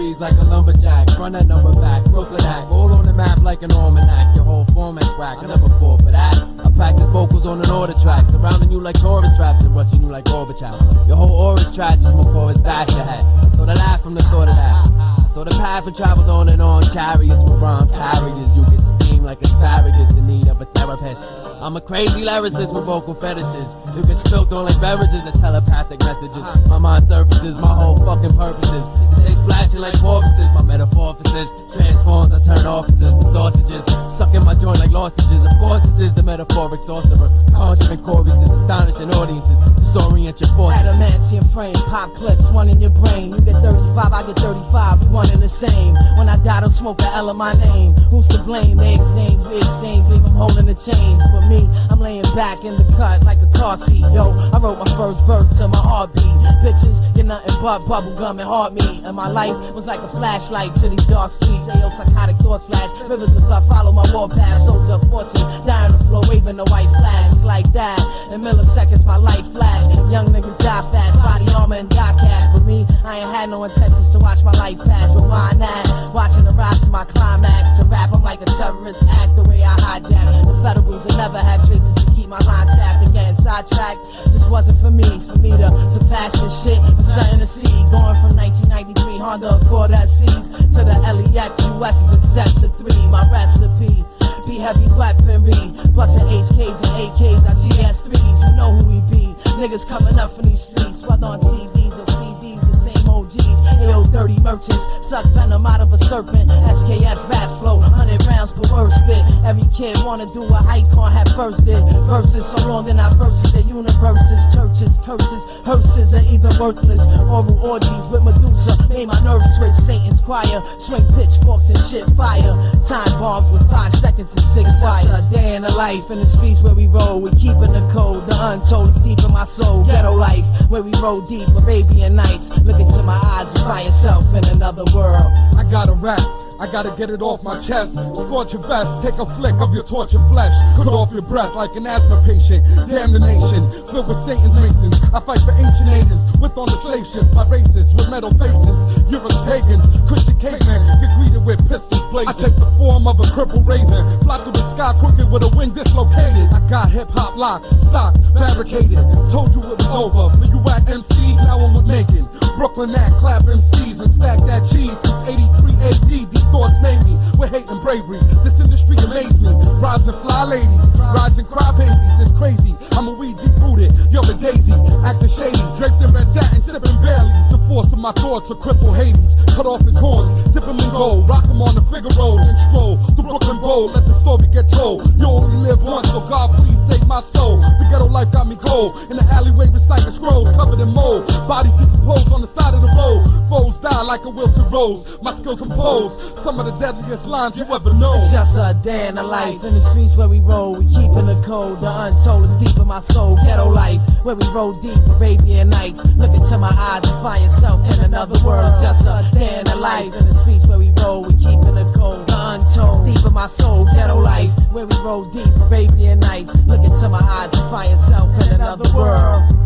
trees like a lumberjack. Run that number back, Brooklyn act. All on the map like an almanac. Your whole format's whack, I never fall for that. I practice vocals on an order track. Surrounding you like tourist traps and rushing you like Gorbachev. Your whole aura's trash as my chorus bash your head. So the laugh from the thought of that. So the path and traveled on and on. Chariots with rhyme carriages. You get steamed like asparagus in need of a therapist. I'm a crazy lyricist with vocal fetishes. You get spilt on like beverages and telepathic messages. My mind surfaces, my whole fucking purposes. Stay splashing like porpoises. My metamorphosis transforms, I turn officers to sausages. Sucking my joint like losages. Of course this is the metaphoric sorcerer. Conjuring choruses, astonishing audiences. Disorient your forces. Adamantium frame, pop clips, one in your brain. You get 35, I get 35, we one in the same. When I die, don't smoke a L of my name. Who's to blame? They exchange, we exchange, leave them holding the chains. But me, I'm laying back in the cut like a car seat. Yo, I wrote my first verse to my heartbeat. Bitches, you're nothing but bubblegum and heart meat. And my life was like a flashlight to these dark streets. Ayo, psychotic thoughts flash, rivers of blood follow my warpath. Soldier of fortune, dying the floor, waving the white flag. Just like that, in milliseconds my life flash. Young niggas die fast, body armor and die cast. For me, I ain't had no intentions to watch my life pass. Rewind that, watching the rise to my climax. To rap, I'm like a terrorist act, the way I hijack. The federals will never have traces to keep my line tapped. And getting sidetracked just wasn't for me to surpass this shit. It's something to see. Going from 1993 Honda Accord SCs to the LEX US's and sets of 3. My recipe be heavy weaponry, busting HKs and AKs on GS3s. You know who we be. Niggas coming up from these streets, whether on TVs or CDs, the same OGs. AO dirty merchants, suck venom out of a serpent. SKS rap flow, 100 rounds per word spit. Every kid wanna do what Icon had first did. Verses so long than I verses the universes, churches, curses, hearses are even worthless. Oral orgies with Medusa made my nerves switch. Satan's choir, swing pitchforks and shit fire. Time bombs with 5 seconds and 6 wires. A day in the life in the streets where we roll. We keeping the code, the untold is deep in my soul. Ghetto life where we roll deep, Arabian Nights. Look into my eyes and find yourself in another world. I gotta rap, I gotta get it off my chest. Scorch your vest, take a flick of your tortured flesh. Cut off your breath like an asthma patient. Damn the nation, filled with Satan's masons. I fight for ancient natives, with on the slave ships by racists with metal faces. Europe's pagans, Christian cavemen, get greeted with pistols blazing. I take the form of a crippled raven, fly through the sky crooked with a wing dislocated. I got hip-hop locked, stock, barricaded. Told you it was over, for you whack MCs, now I'm with Megan. Brooklyn act, clap MCs and stack that cheese. Since 83 AD, these thoughts made me with hate and bravery. This industry amazed me. Bribes and fly ladies, rides and cry babies. It's crazy. I'm a weed deep rooted. Yo, the daisy, acting shady, draped in red satin, sipping barely. The force of my thoughts to cripple Hades. Cut off his horns, dip him in gold, rock him on the Figaro, then stroll through Brooklyn Bowl. Let the story get told. You only live once, so God please save my soul. The ghetto life got me cold. In the alleyway, reciting scrolls covered in mold. Bodies decomposed on the side of the road. Foes die like a wilted rose. My skills compose some of the deadliest lines you ever know. It's just a day in the life in the streets where we roll. We keeping the code, the untold is deep in my soul. Ghetto life where we roll deep, Arabian Nights. Look into my eyes and find yourself in another world. It's just a day in the life in the streets where we roll. We keeping the code, the untold deep in my soul. Ghetto life where we roll deep, Arabian Nights. Look into my eyes and find yourself in another world.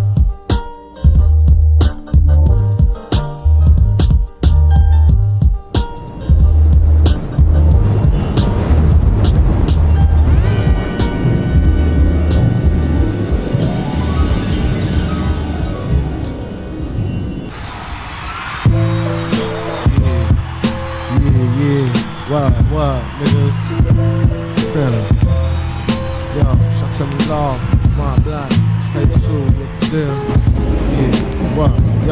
What, niggas? Feeling. Yo, shout to me law, my black, hey, true, what the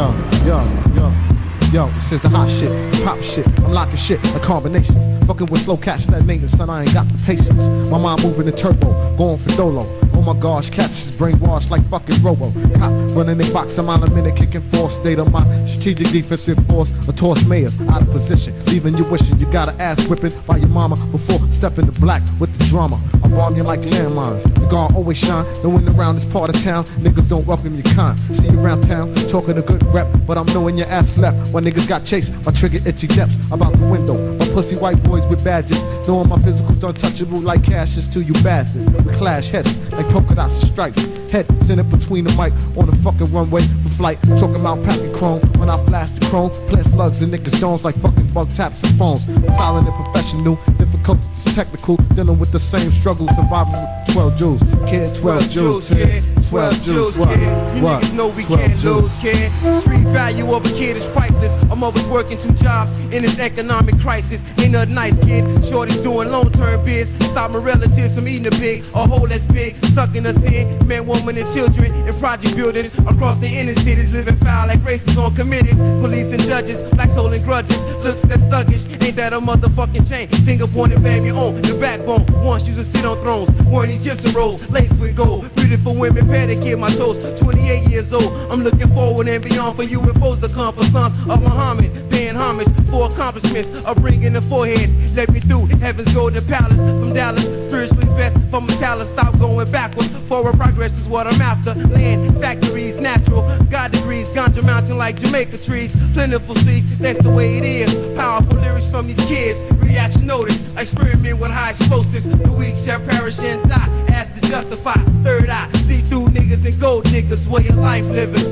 yeah, what, yo, this is the hot shit, pop shit, I'm locking shit, like combinations. Fucking with slow cats, that maintenance, son, I ain't got the patience. My mind moving in turbo, going for dolo. Oh my gosh, cats is brainwashed like fucking Robo. Cop running a box a mile a minute, kicking force. State of my strategic defensive force. A toss mayors out of position, leaving you wishing you got an ass whipping by your mama before stepping to black with the drama. I bomb you like landmines. The guard always shine, knowing around this part of town, niggas don't welcome your kind. See you around town, talking a good rep, but I'm knowing your ass left. When niggas got chased, my trigger itchy depths about the window. My pussy white boys with badges, knowing my physical's untouchable like cashes to you bastards. We clash heads like polka dots and stripes. Head in it between the mic on the fucking runway for flight, talking about packing chrome. When I flash the chrome, plant slugs and niggas stones like fucking bug taps and phones. Silent and professional, difficulties technical, dealing with the same struggles, surviving with 12 Jews. Kid, 12 Jews, kid, 12 Jews, what? You niggas know we can't lose, kid. Street value of a kid is priceless. I'm always working 2 jobs in this economic crisis. Ain't nothing nice, kid. Shorty's doing long-term biz. Stop my relatives from eating a pig, a hole that's big, sucking us in. Men, women, and children in project buildings across the inner cities, living foul like racists on committees. Police and judges, blacks holding grudges. Looks that sluggish, ain't that a motherfucking shame? Finger pointed, blame your own. The backbone once used to sit on thrones, wearing Egyptian robes, laced with gold. Beautiful women, pedicure my toes. 28 years old, I'm looking forward and beyond for UFOs to come for sons of Muhammad, paying homage for accomplishments of bringing the foreheads. Let me through heaven's golden palace from Dallas, spiritually best from a talent. Stop going backwards, forward progress is what I'm after. Land, factories, natural, God degrees, ganja mountain like Jamaica trees, plentiful seeds, that's the way it is. Powerful lyrics from these kids, reaction notice, experiment with high explosives. The weak shall perish and die, asked to justify. Third eye, see through niggas and gold diggers, way your life living.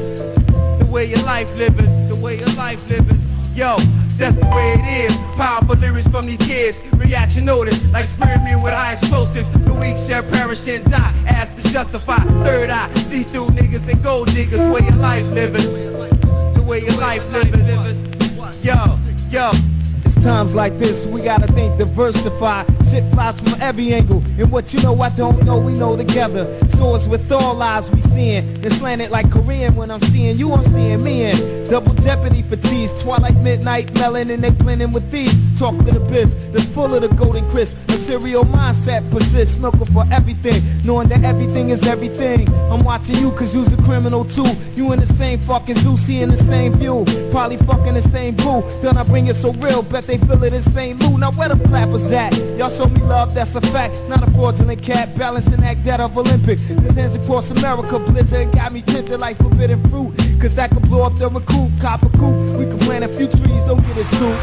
The way your life living, the way your life living. Yo, that's the way it is. Powerful lyrics from these kids, reaction notice, like experiment with high explosives. The weak shall perish and die, asked to justify. Third eye, see through niggas and gold diggers, way your life living. The way your life living. Yo. Times like this, we gotta think diversify. Shit flies from every angle. And what you know I don't know, we know together. Swords with all eyes we seeing. They're slanted like Korean when I'm seeing you, I'm seeing me in. Double jeopardy for teas. Twilight, midnight, melon, and they blending with these. Talking to the biz, that's full of the golden crisp. A serial mindset persists, milking for everything. Knowing that everything is everything. I'm watching you cause you's a criminal too. You in the same fucking zoo, seeing the same view. Probably fucking the same boo. Then I bring it so real, bet they feel it in St. Lou. Now where the clappers at? Y'all show me love, that's a fact. Not a fraudulent cat, balancing act that of Olympic. This hands across America, blizzard got me tempted like forbidden fruit. Cause that could blow up the recruit, cop a coupe. We could plant a few trees, don't get it suit.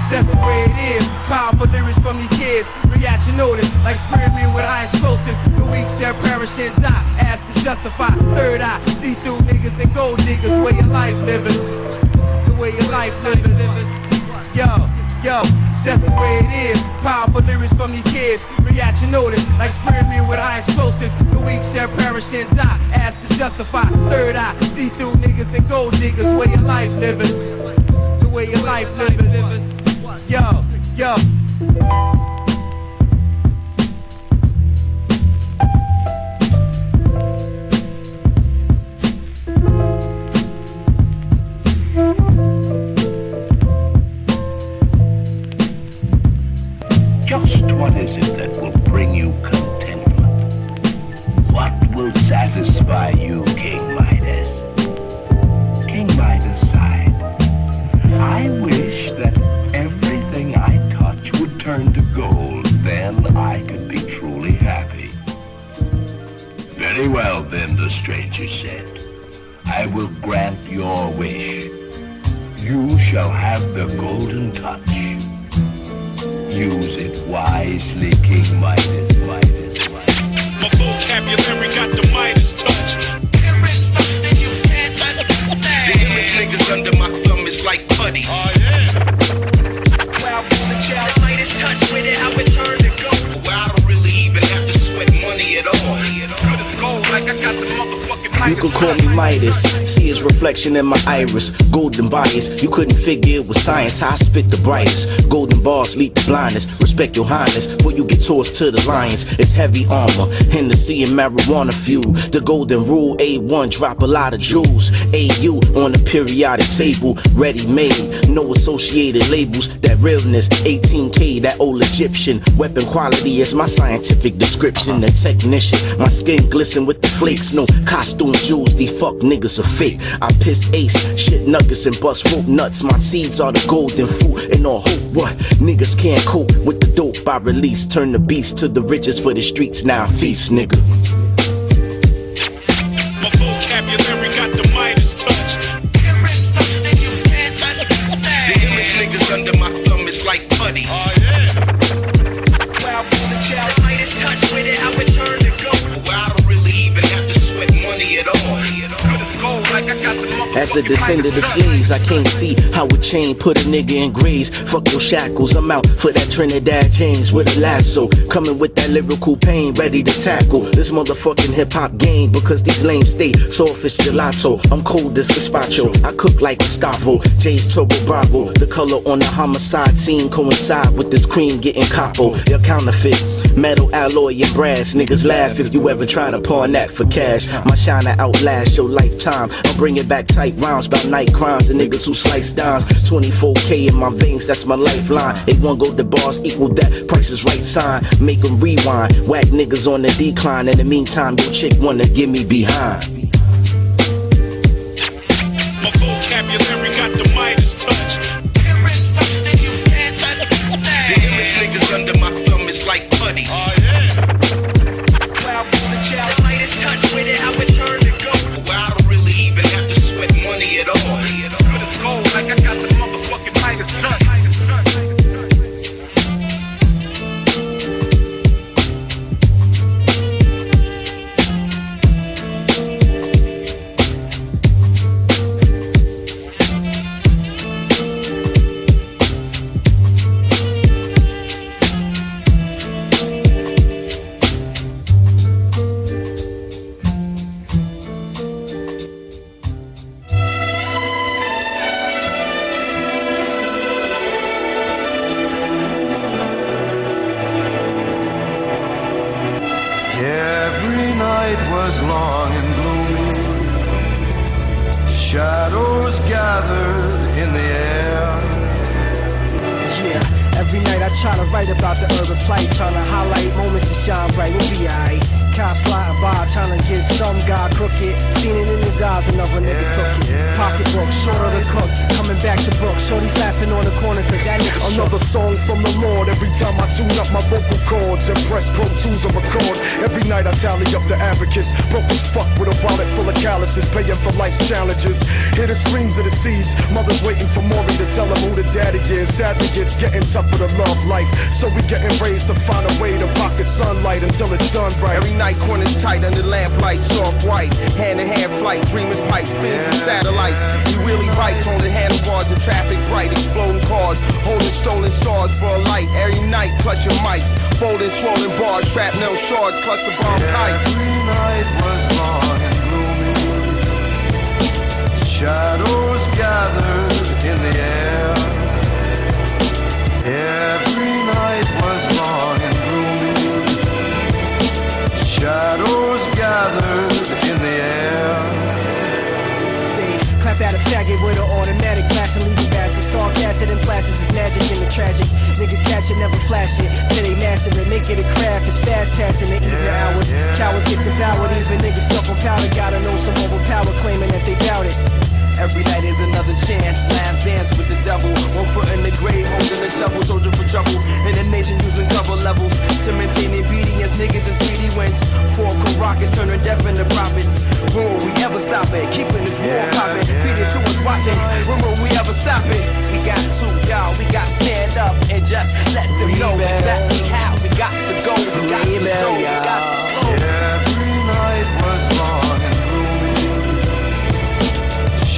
That's the way it is. Powerful lyrics from these kids, reaction notice, like experiment with high explosives. The weak shall perish and die, asked to justify. Third eye, see through niggas and gold diggers, way your life living. The way your life living. Yo, that's the way it is. Powerful lyrics from these kids, reaction notice, like experiment with high explosives. The weak shall perish and die, asked to justify. Third eye, see through niggas and gold diggers, way your life living. The way your life living. Yo. Just what is it that will bring you contentment? What will satisfy you, King Midas? King Midas sighed. I wish that everything I touch would turn to gold, then I could be truly happy. Very well then, the stranger said. I will grant your wish. You shall have the golden touch. Use it wisely, King Midas. My vocabulary got the Midas touch. There is something you can't understand. The illest niggas under my thumb is like putty. Oh yeah. Well, the child Midas touch with it, how it turned to gold. Well, I don't really even have to sweat money at all. Good as gold, like I got the motherfucking Midas. You could call me Midas. See his reflection in my iris. Golden bias, you couldn't figure it was science. How I spit the brightest. Golden bars lead to blindness. Respect your highness before you get tossed to the lions. It's heavy armor, Hennessy and marijuana fuel. The golden rule, A1, drop a lot of jewels. AU on the periodic table, ready made. No associated labels. That realness, 18K, that old Egyptian. Weapon quality is my scientific description. The technician, my skin glisten with the flakes. No costume jewels, these fuck niggas are fake. I piss ace, shit nuggets and bust rope nuts. My seeds are the golden fruit and all hope. What? Niggas can't cope with the dope I release. Turn the beast to the riches for the streets. Now feast, nigga. My vocabulary got the Midas touch. There is something you can't understand. The illest niggas under my thumb is like putty. Oh yeah. Well, the child Midas touch with it, how it turned to gold. Well, I don't really even have to sweat money at all. a descendant of slaves. I can't see how a chain put a nigga in graves. Fuck your shackles, I'm out for that Trinidad James with a lasso. Coming with that lyrical pain, ready to tackle this motherfucking hip-hop game. Because these lames stay soft as gelato. I'm cold as gazpacho, I cook like Gustavo. J's Turbo Bravo, the color on the homicide scene coincide with this cream getting capo. Your counterfeit, metal, alloy, and brass. Niggas laugh if you ever try to pawn that for cash. My shine to outlast your lifetime. I'm bringing back tight rounds about night crimes and niggas who slice dimes. 24K in my veins, that's my lifeline. A1 go to bars equal that, Price is Right sign. Make them rewind, whack niggas on the decline. In the meantime, your chick wanna get me behind. My vocabulary got the Midas touch. There is something you can't understand. The illest niggas under my thumb is like putty. Oh yeah. Wow, the child Midas touch with it, how it turn to gold. Well, I don't really even have to sweat money at all. Good as gold, like I got the motherfucking Midas touch. Trying to write about the urban plight, trying to highlight moments to shine bright. We'll be alright. Cops sliding by, trying to get some guy crooked. Seen it in his eyes, another nigga took it. Pocketbook, short of the cook, coming back to book. Shorty's laughing on the corner, cause that nigga another song from the Lord. Every time I tune up my vocal cords and press Pro Tools of record. Every night I tally up the advocates. Broke as fuck with a wallet full of calluses, paying for life's challenges. Hear the screams of the seeds. Mothers waiting for Maury to tell them who the daddy is. Sadly, it's getting tougher to love life. So we getting raised to find a way to pocket sunlight until it's done right. Every night corners tight under lamplight, soft white. Hand-to-hand flight, dreamers pipe, fins and satellites. He really bites, holding handlebars and traffic bright. Exploding cars, holding stolen stars for a light. Every night clutching mics, folding swollen bars, shrapnel shards, cluster bomb kites. Every night was long and gloomy. Shadows gathered in the air. Every night was long and gloomy. Shadows gathered in the air. They clap at a faggot with an automatic blast and leave you bastards. Salt acid and plastics is magic in the tragic. Niggas catch it, never flash it. Till they master it, make it a craft. It's fast passing the evening hours. Cowards get devoured, even niggas stuck on powder. Gotta know some overpower, claiming that they doubt it. Every night is another chance, last dance with the devil. 1 foot in the grave, holding a shovel, soldier for trouble. In the nation using cover levels, cementing obedience, niggas is greedy wins. 4 cold rockets turning death into profits. When will we ever stop it? Keeping this war popping, feed it to us watching. When will we ever stop it? We got to, y'all, we got to stand up and just let them know exactly how we got to go. We got to show, we got to go. Every night was long and gloomy.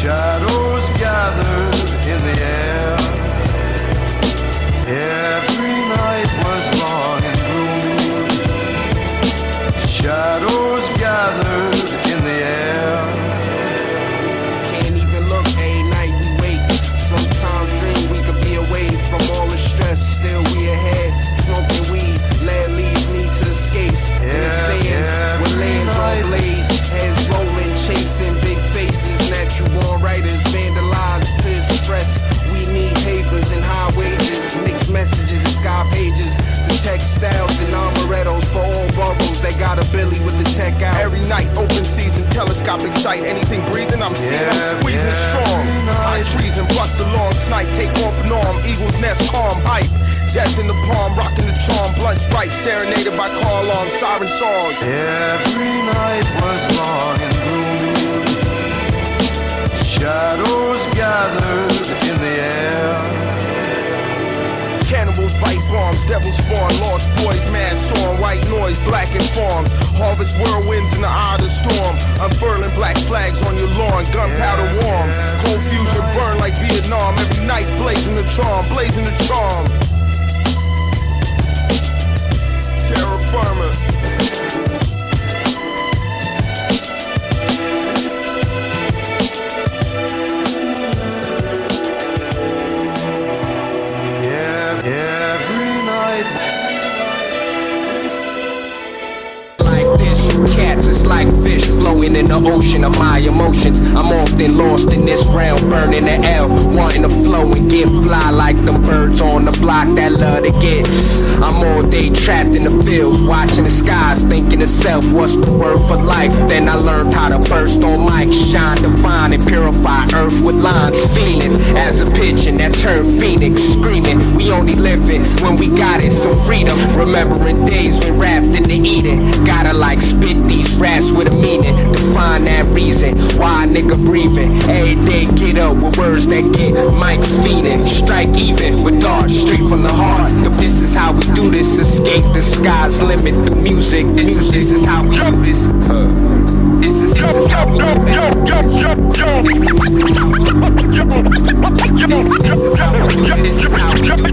Shadows gathered in the air. Every night was long and gloomy. Shadows gathered in the air. Can't even look, every night we wake. Sometimes dream we could be away from all the stress. Still we ahead, smoking weed. Lead leads me to the skates. In the sands, with lands on blaze. Heads rolling, chasing big faces. Natural born writers vandalized to express. We need papers and high wages. Mixed messages and sky pages. To textiles and armorettos for all boroughs. They got a Billy with the tech out. Every night, open season, telescopic sight. Anything breathing, I'm seeing, I'm squeezing strong. High trees and bust along, snipe, take off norm. Eagle's nest, calm, hype. Death in the palm, rocking the charm. Blunts ripe, serenaded by car alarm, siren songs. Every night was long and gloomy. Shadows gathered in the air. Cannibals bite bombs, devils spawn, lost boys, mad storm, white noise, black informs. Harvest it's whirlwinds in the eye of the storm. Unfurling black flags on your lawn, gunpowder warm. Cold fusion burn like Vietnam. Every night blazing the charm, blazing the charm. Terraformers. Cats, it's like fish flowing in the ocean of my emotions. I'm often lost in this realm, burning the L, wanting to flow and get fly like them birds on the block that love to get. I'm all day trapped in the fields, watching the skies, thinking to self, what's the word for life? Then I learned how to burst on mic, shine divine and purify earth with line. Feeling as a pigeon that turned Phoenix, screaming, we only living when we got it, some freedom. Remembering days when wrapped in the eating, gotta like spit these raps with a meaning, define that reason why a nigga breathing. Every day get up with words that get mics fiending, strike even with darts straight from the heart. If this is how we do this, escape the sky's limit through music. This is how we do this. This is how we do this. This is how we do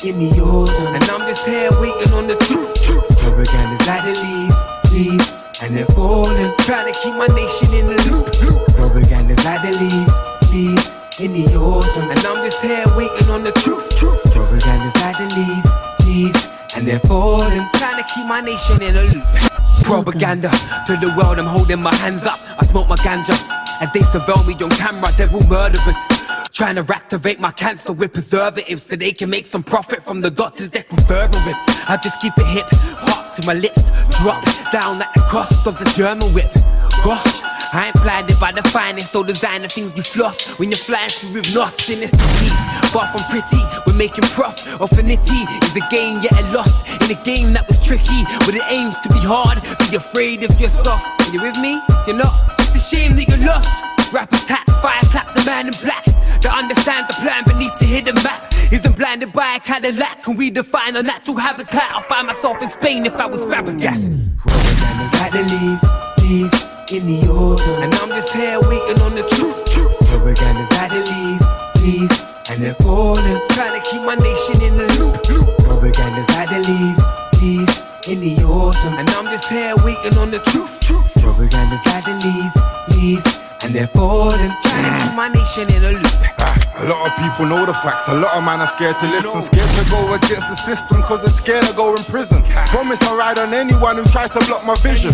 Give me yours, and I'm just here waiting on the truth. Propaganda's like the leaves, and they're falling. Trying to keep my nation in the loop. Propaganda's like the leaves in the autumn, and I'm just here waiting on the truth. Propaganda's like the leaves, and they're falling. Trying to keep my nation in a loop. Propaganda to the world, I'm holding my hands up. I smoke my ganja as they surveil me on camera. They're all murderers. Trying to reactivate my cancer with preservatives so they can make some profit from the doctors they're conferring with. I just keep it hip hop to my lips, drop down at the cost of the German whip. Gosh, I ain't blinded by the finest or designer things we floss. When you're flying through with lost in the city, far from pretty, we're making prof. Affinity is a game yet a loss in a game that was tricky, but it aims to be hard. Be afraid of yourself. Are you with me? You're not. It's a shame that you're lost. Rap attack, fire clap, the man in black that understands the plan beneath the hidden map. Isn't blinded by a Cadillac. Can we define a natural habitat? I'll find myself in Spain if I was Fabregas. Propaganda's like the leaves in the autumn, and I'm just here waiting on the truth. Propaganda's like the leaves, and they're falling. Trying to keep my nation in the loop. Propaganda's like the leaves in the autumn, and I'm just here waiting on the truth. Propaganda's like the leaves, and they're falling. Trying to keep my nation in a loop. A lot of people know the facts, a lot of man are scared to listen. Scared to go against the system cause they're scared of going in prison. Promise I'll ride on anyone who tries to block my vision.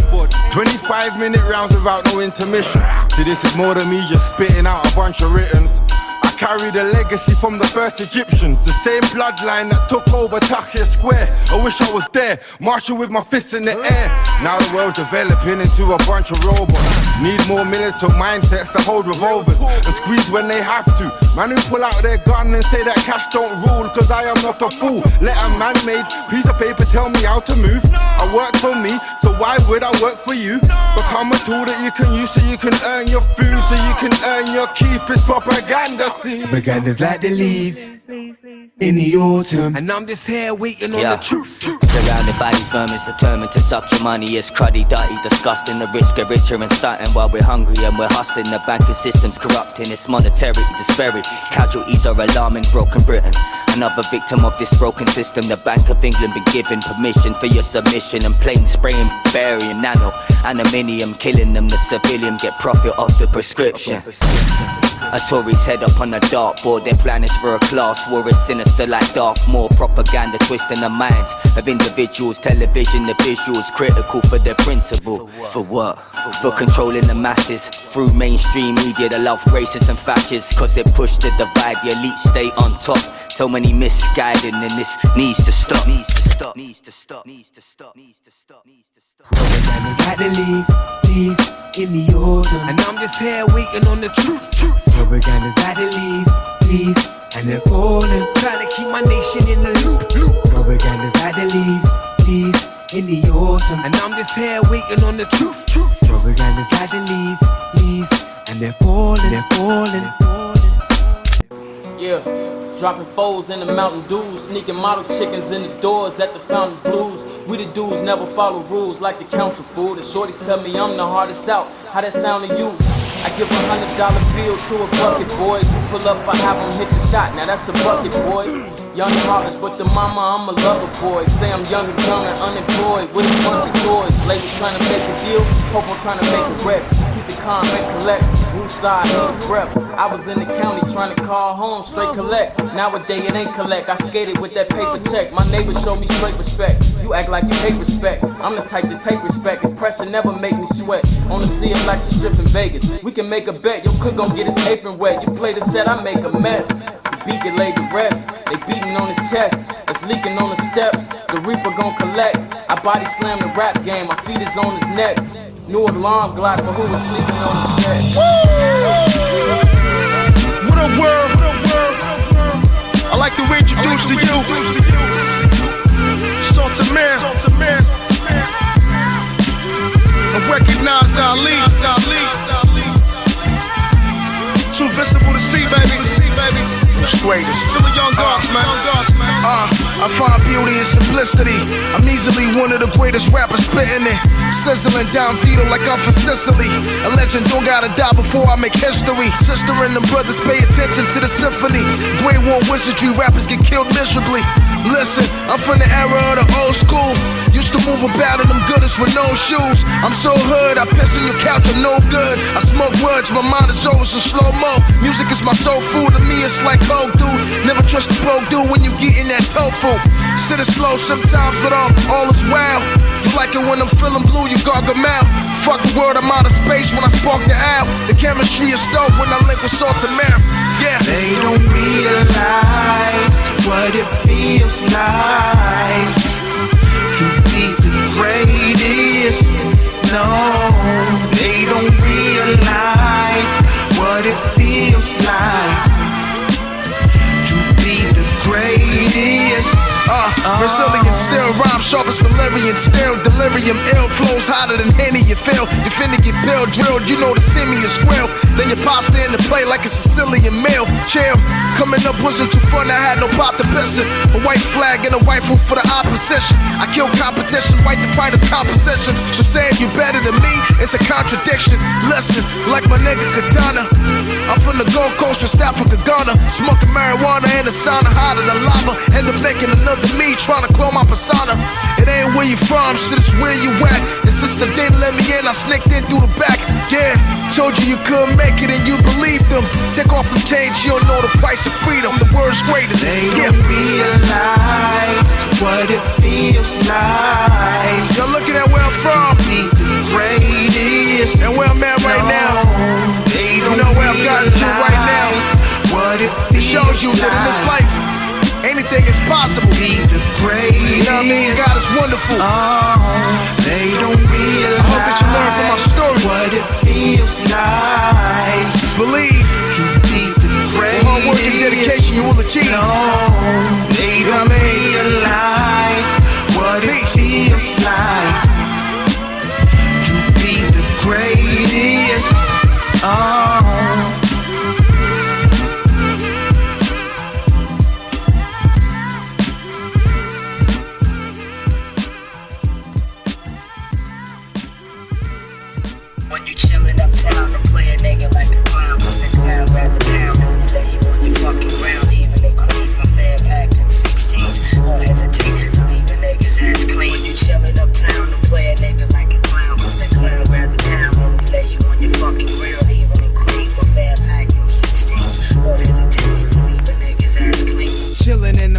25-minute rounds without no intermission. See, this is more than me just spitting out a bunch of writtens. I carry the legacy from the first Egyptians, the same bloodline that took over Tahrir Square. I wish I was there, marching with my fists in the air. Now the world's developing into a bunch of robots. Need more militant mindsets that hold revolvers and squeeze when they have to. Man who pull out their gun and say that cash don't rule, cause I am not a fool. Let a man-made piece of paper tell me how to move. I work for me, so why would I work for you? Become a tool that you can use so you can earn your food, so you can earn your keep. It's propaganda, see. Propaganda's like the leaves in the autumn, and I'm just here waiting on the truth. Surrounded by these vermin determined to suck your money. It's cruddy, dirty, disgusting. The rich get richer and starting while we're hungry and we're hustling. The banking system's corrupting, it's monetary disparity. Casualties are alarming, broken Britain. Another victim of this broken system. The Bank of England been given permission for your submission, and plain spraying, burying nano, aluminium, killing them. The civilian get profit off the prescription. A Tory's head up on a dartboard, their plan is for a class war is sinister like Darth Maul. Propaganda twisting the minds of individuals, television, the visuals, critical for their principle. For what? For controlling the masses through mainstream media, the love racists and fascists, cause they push to divide, the elite stay on top. So many misguided, and this needs to stop. Propaganda's like the leaves in the autumn, and I'm just here waiting on the truth. Propaganda's like the leaves, and they're falling, trying to keep my nation in the loop. Propaganda's like the leaves in the autumn, and I'm just here waiting on the truth. Propaganda's like the leaves, and they're falling. Yeah. Dropping foes in the Mountain Dews, sneaking model chickens in the doors at the Fountain Blues. We the dudes never follow rules like the council fool. The shorties tell me I'm the hardest out. How that sound to you? I give $100 bill to a bucket, boy. You pull up, I have them hit the shot. Now that's a bucket, boy. Young heartless, but the mama, I'm a lover boy. Say I'm young and dumb and unemployed with a bunch of toys. Ladies trying to make a deal, Popo trying to make a rest. Keep it calm and collect. Wooside, need a breath. I was in the county trying to call home, straight collect. Nowadays it ain't collect. I skated with that paper check. My neighbors show me straight respect. You act like you hate respect. I'm the type to take respect. And pressure never make me sweat. On the sea, I'm like the strip in Vegas. We can make a bet. Your cook gon' get his apron wet. You play the set, I make a mess. The beat get laid to rest. They beating on his chest. It's leaking on the steps. The Reaper gon' collect. I body slam the rap game. My feet is on his neck. New alarm glide for who was sleeping on the set. What up, world? I'd like to introduce to you Sultan. And recognize Ali. Too visible to see, baby. Greatest. Still a young dogs, man. I find beauty in simplicity. I'm easily one of the greatest rappers spitting it. Sizzling down Vito like I'm from Sicily. A legend don't gotta die before I make history. Sister and the brothers pay attention to the symphony. Grey War wizardry rappers get killed miserably. Listen, I'm from the era of the old school. Used to move about in them gooders with no shoes. I'm so hood, I piss on your couch, I'm no good. I smoke words, my mind is always in slow-mo. Music is my soul food, to me it's like coke, dude. Never trust a broke dude when you get in that tofu. Sit it slow sometimes, but all is well. You like it when I'm feeling blue, you gargle out. Fuck the world, I'm out of space when I spark the owl. The chemistry is dope when I link with Sultan. Yeah. They don't realize what it feels like to be the greatest. No, they don't realize what it feels like to be the greatest. Brazilian still rhyme sharp as Valerian, still delirium, ill flows hotter than Henny. You feel you finna get bill drilled, you know the semi is squeal. Then your pasta in the plate like a Sicilian meal. Chill, coming up wasn't too fun, I had no pop to pissin'. A white flag and a rifle for the opposition. I kill competition, white the finest compositions. So saying you better than me, it's a contradiction. Listen, like my nigga Katana, I'm from the Gold Coast, West Africa, Ghana. Smoking marijuana in the sauna, hotter than lava. End up making another me, trying to clone my persona. It ain't where you from, shit is where you at. And since the day they let me in, I sneaked in through the back. Yeah, told you you couldn't make it and you believed them. Take off the chains, you don't know the price of freedom. The world's greatest. They don't realize what it feels like. You're looking at where I'm from. Be the greatest. And where I'm at right now. You know where I've gotten to right now. It shows you that in this life, anything is possible. Be the greatest. You know what I mean? God is wonderful. They don't realize. I hope that you learn from my story. What it feels like. Believe. To be the greatest. Hard work and dedication you will achieve. No, they don't realize what it feels like. To be the greatest. When you chillin' uptown and play a nigga like a clown,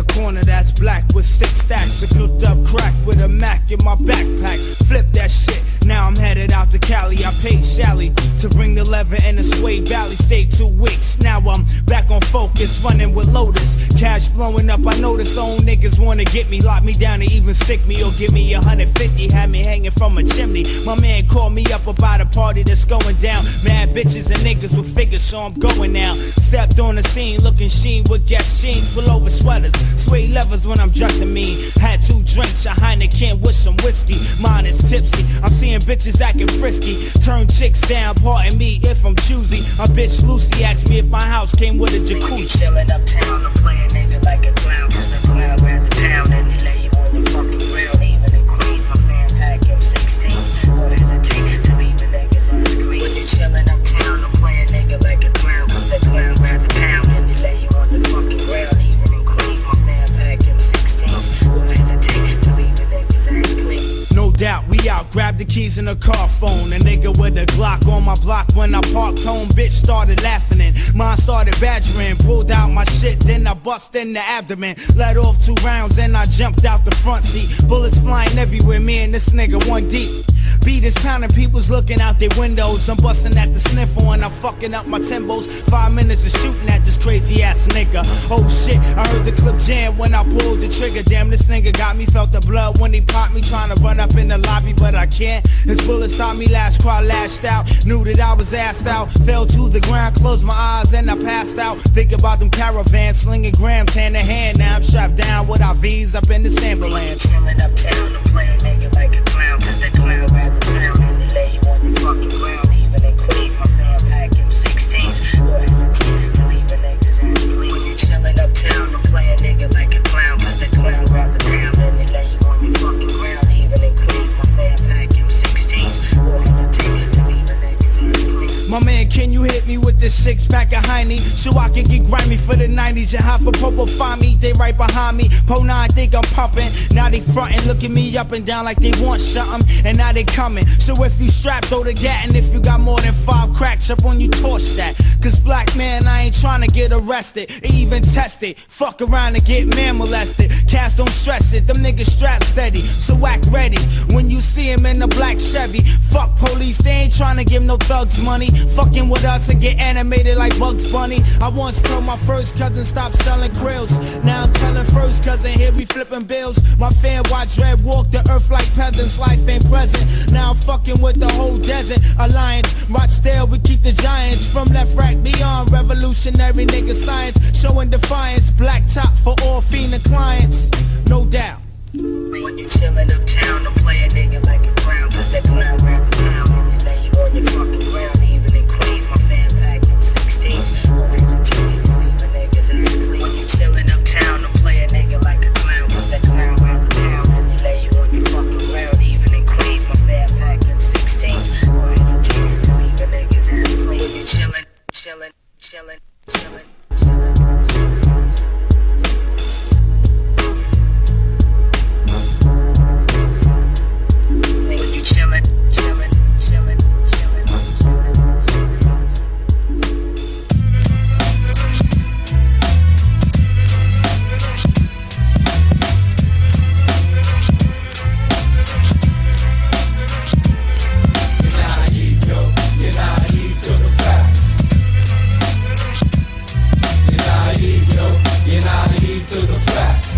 a corner that's black with 6 stacks of cooked up crack with a Mac in my backpack. Flip that shit. Now I'm headed out to Cali. I paid Sally to bring the lever in the Suede Valley. Stayed 2 weeks. Now I'm back on focus, running with Lotus. Cash blowing up. I notice old niggas wanna get me, lock me down, and even stick me or give me 150. Had me hanging from a chimney. My man called me up about a party that's going down. Mad bitches and niggas with figures, so I'm going now. Stepped on the scene, looking sheen with guest jeans, pullover sweaters, suede levers when I'm dressing mean. Had 2 drinks, a Heineken with some whiskey. Mine is tipsy. I'm seeing bitches acting frisky. Turn chicks down, pardon me if I'm choosy. A bitch Lucy asked me if my house came with a jacuzzi. Chillin' uptown, I'm playing nigga like a clown. Cause the clown grab the pound and he lay you on your fucking grill. Even in Queens, my fam pack M16s. Won't hesitate to leave a nigga's ass green. When you chillin' uptown, I'm playing nigga like a clown. Cause the clown grab the pound and he lay you on your fucking grill. Even in Queens, my fam pack M16s. Won't hesitate to leave a nigga's ass clean. No doubt, we out, grab the keys in the car phone. A nigga with a Glock on my block when I parked home. Bitch started laughing and mine started badgering. Pulled out my shit, then I bust in the abdomen. Let off 2 rounds and I jumped out the front seat. Bullets flying everywhere, me and this nigga 1 deep. Beat is pounding, people's looking out their windows. I'm busting at the sniffle and I'm fucking up my tempos. 5 minutes of shooting at this crazy ass nigga. Oh shit, I heard the clip jam when I pulled the trigger. Damn, this nigga got me, felt the blood when he popped me. Trying to run up in the lobby, but I can't. His bullets stopped me, last cry lashed out. Knew that I was assed out. Fell to the ground, closed my eyes and I passed out. Think about them caravans, slinging grams hand in hand. Now I'm strapped down with IVs up in this ambulance. Chillin' uptown, I'm playing nigga like a clown. Cause the clown grab the pound and he lay you on your fucking ground. Even in Queens, my fam pack M16s. Won't hesitate to leave a nigga's ass clean. When you chillin' uptown, I'm playing nigga like a clown. Cause the clown grab the pound and he lay you on your fucking ground. Even in Queens, my fam pack M16s. Won't hesitate to leave a nigga's ass clean. My man, can you hit me with this 6-pack of Heine so I can get grimy for the 90s? And half a popo find me, they right behind me. Po 9 think I'm pumping. Now they frontin', looking me up and down like they want something. And now they coming. So if you strap, throw the gat. And if you got more than 5 cracks up on you, torch that. Cause black man, I ain't trying to get arrested, even tested. Fuck around and get man molested. Cats don't stress it, them niggas strapped steady. So act ready when you see him in the black Chevy. Fuck police, they ain't trying to give no thugs money. Fucking with us and get animated like Bugs Bunny. I once told my first cousin stop selling grills. Now I'm telling first cousin here we flipping bills. My fan watch Red walk the earth like peasants. Life ain't present. Now I'm fucking with the whole desert alliance. Rochdale we keep the giants. From left right beyond revolutionary nigga science. Showing defiance. Black top for all fiend clients. No doubt. When you chillin' uptown, I'm playing nigga like a clown. Cause that clown grab the pound and he lay you on your fucking ground. Even in Queens, my fam pack M16s. Won't hesitate to leave a nigga's ass clean. When you chillin' uptown, I'm playing nigga like a clown. Cause that clown grab the pound and he lay you on your fucking ground. Even in Queens, my fam pack M16s. Won't hesitate to leave a nigga's ass clean. When you chillin', chillin', chillin', chillin'. Chillin', chillin', chillin', chillin', You're naive, yo. You're naive to the facts. You're naive, yo. You're naive to the facts.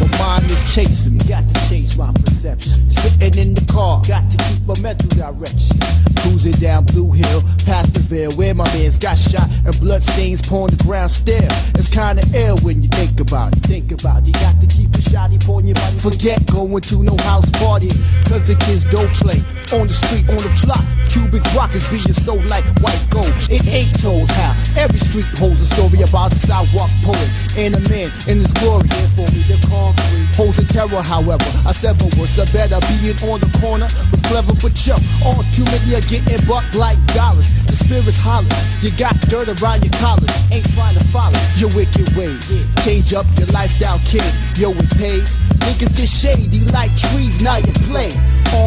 My mind is chasing me, got to chase my perception. Sitting in the car, got to keep my mental direction. Cruising down Blue Hill, past the Ville, where my mans got shot and blood stains pouring the ground still. It's kinda ill when you think about it. Think about it, you got to keep a shotty pouring your body. Forget going to no house party, cause the kids don't play. On the street, on the block, cubic rockets being sold like white gold. It ain't told how. Every street holds a story about a sidewalk poet and a man in his glory. Here for me, the concrete holds a terror, however. I sever was a better being on the corner was clever, but yo, all too many are getting bucked like dollars. The spirit's hollers, you got dirt around your collar, ain't trying to follow your wicked ways. Change up your lifestyle, kid. Yo, it pays. Niggas get shady like trees, now you play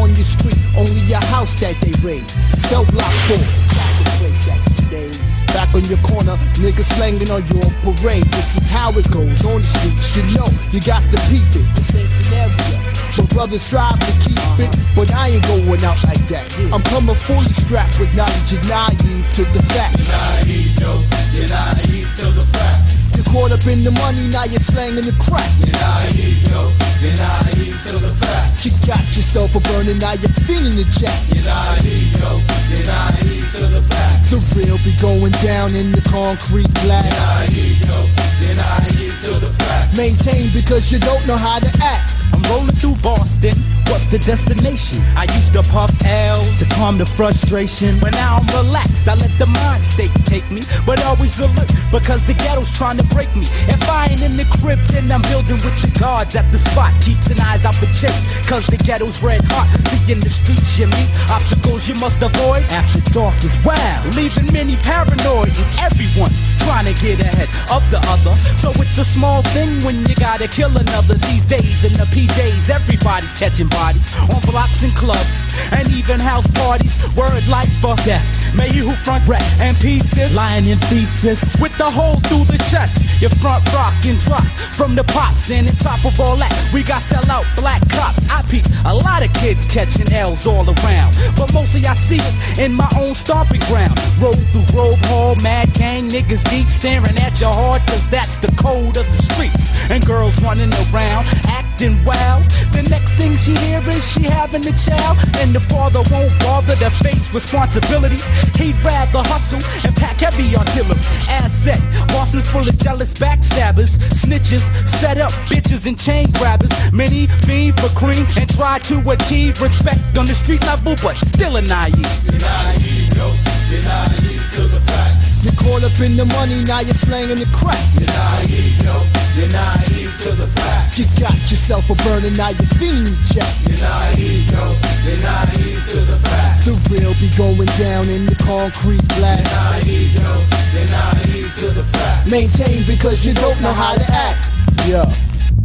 on your street, only your house that they raid. Cell block boys, got the place that you stay. back on your corner, niggas slanging on your parade. This is how it goes on the streets. You know, you got to peep it. This ain't scenario. But brothers strive to keep it, but I ain't going out like that. I'm coming fully strapped with knowledge and naive to the facts. You're naive, yo. You're naive to the facts. You're caught up in the money, now you're slanging the crack. You're naive, yo. You're naive to the facts. You got yourself a burning, now you're feeling the jack. You're naive, yo. You're naive to the facts. The real be going down in the concrete black. You're naive, yo. You're naive to the facts. Maintain because you don't know how to act. I'm rolling through Boston, what's the destination? I used to puff L's to calm the frustration. But now I'm relaxed, I let the mind state take me. But always alert, because the ghetto's trying to break me. If I ain't in the crib, then I'm building with the guards at the spot. Keeps an eyes out for chick, cause the ghetto's red hot. See in the streets, you mean obstacles you must avoid. After dark is wild, leaving many paranoid. And everyone's trying to get ahead of the other. So it's a small thing when you gotta kill another. These days in the PJs, everybody's catching bodies on blocks and clubs, and even house parties. Word life for death. May you who front rest and pieces, lying in thesis with the hole through the chest. Your front rock and drop from the pops, and on top of all that, we got sell out black cops. I peep a lot of kids catching L's all around, but mostly I see it in my own stomping ground. Roll through Grove Hall, mad gang niggas deep staring at your heart, cause that's the code of the streets. And girls running around acting wild. The next thing she hear is she having a child, and the father won't bother to face responsibility. He'd rather hustle and pack heavy artillery. Asset, Boston's full of jealous backstabbers, snitches, set up bitches and chain grabbers. Many fiend for cream and try to achieve respect on the street level, but still a naive. You're naive, yo. You're naive to the facts. You're caught up in the money, now you're slanging the crack. You're naive, yo. You're naive to the facts. You got yourself a burning, now you're feeling the jack. You're naive, yo. You're naive to the facts. The real be going down in the concrete black. You're naive, yo. You're naive to the facts. Maintain because you don't know how to act. Yeah,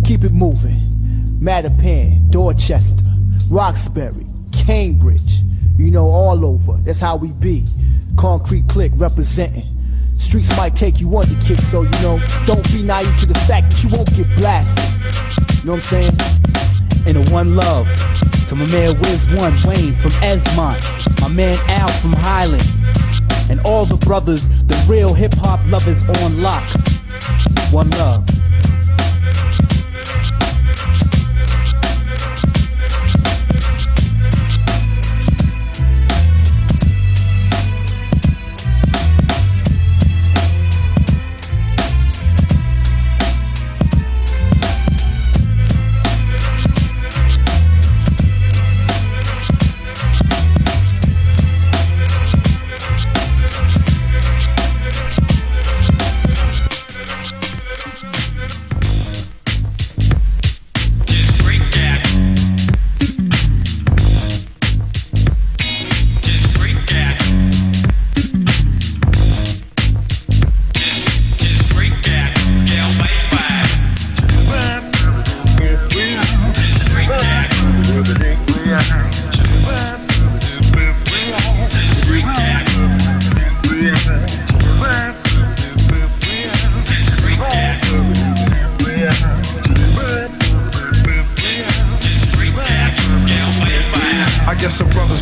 keep it moving. Mattapan, Dorchester, Roxbury, Cambridge. You know, all over, that's how we be. Concrete click representing. Streets might take you under, kid, so you know, don't be naive to the fact that you won't get blasted. You know what I'm saying? And a one love to my man Wiz1 Wayne from Esmont, my man Al from Highland, and all the brothers, the real hip hop lovers on lock. One love.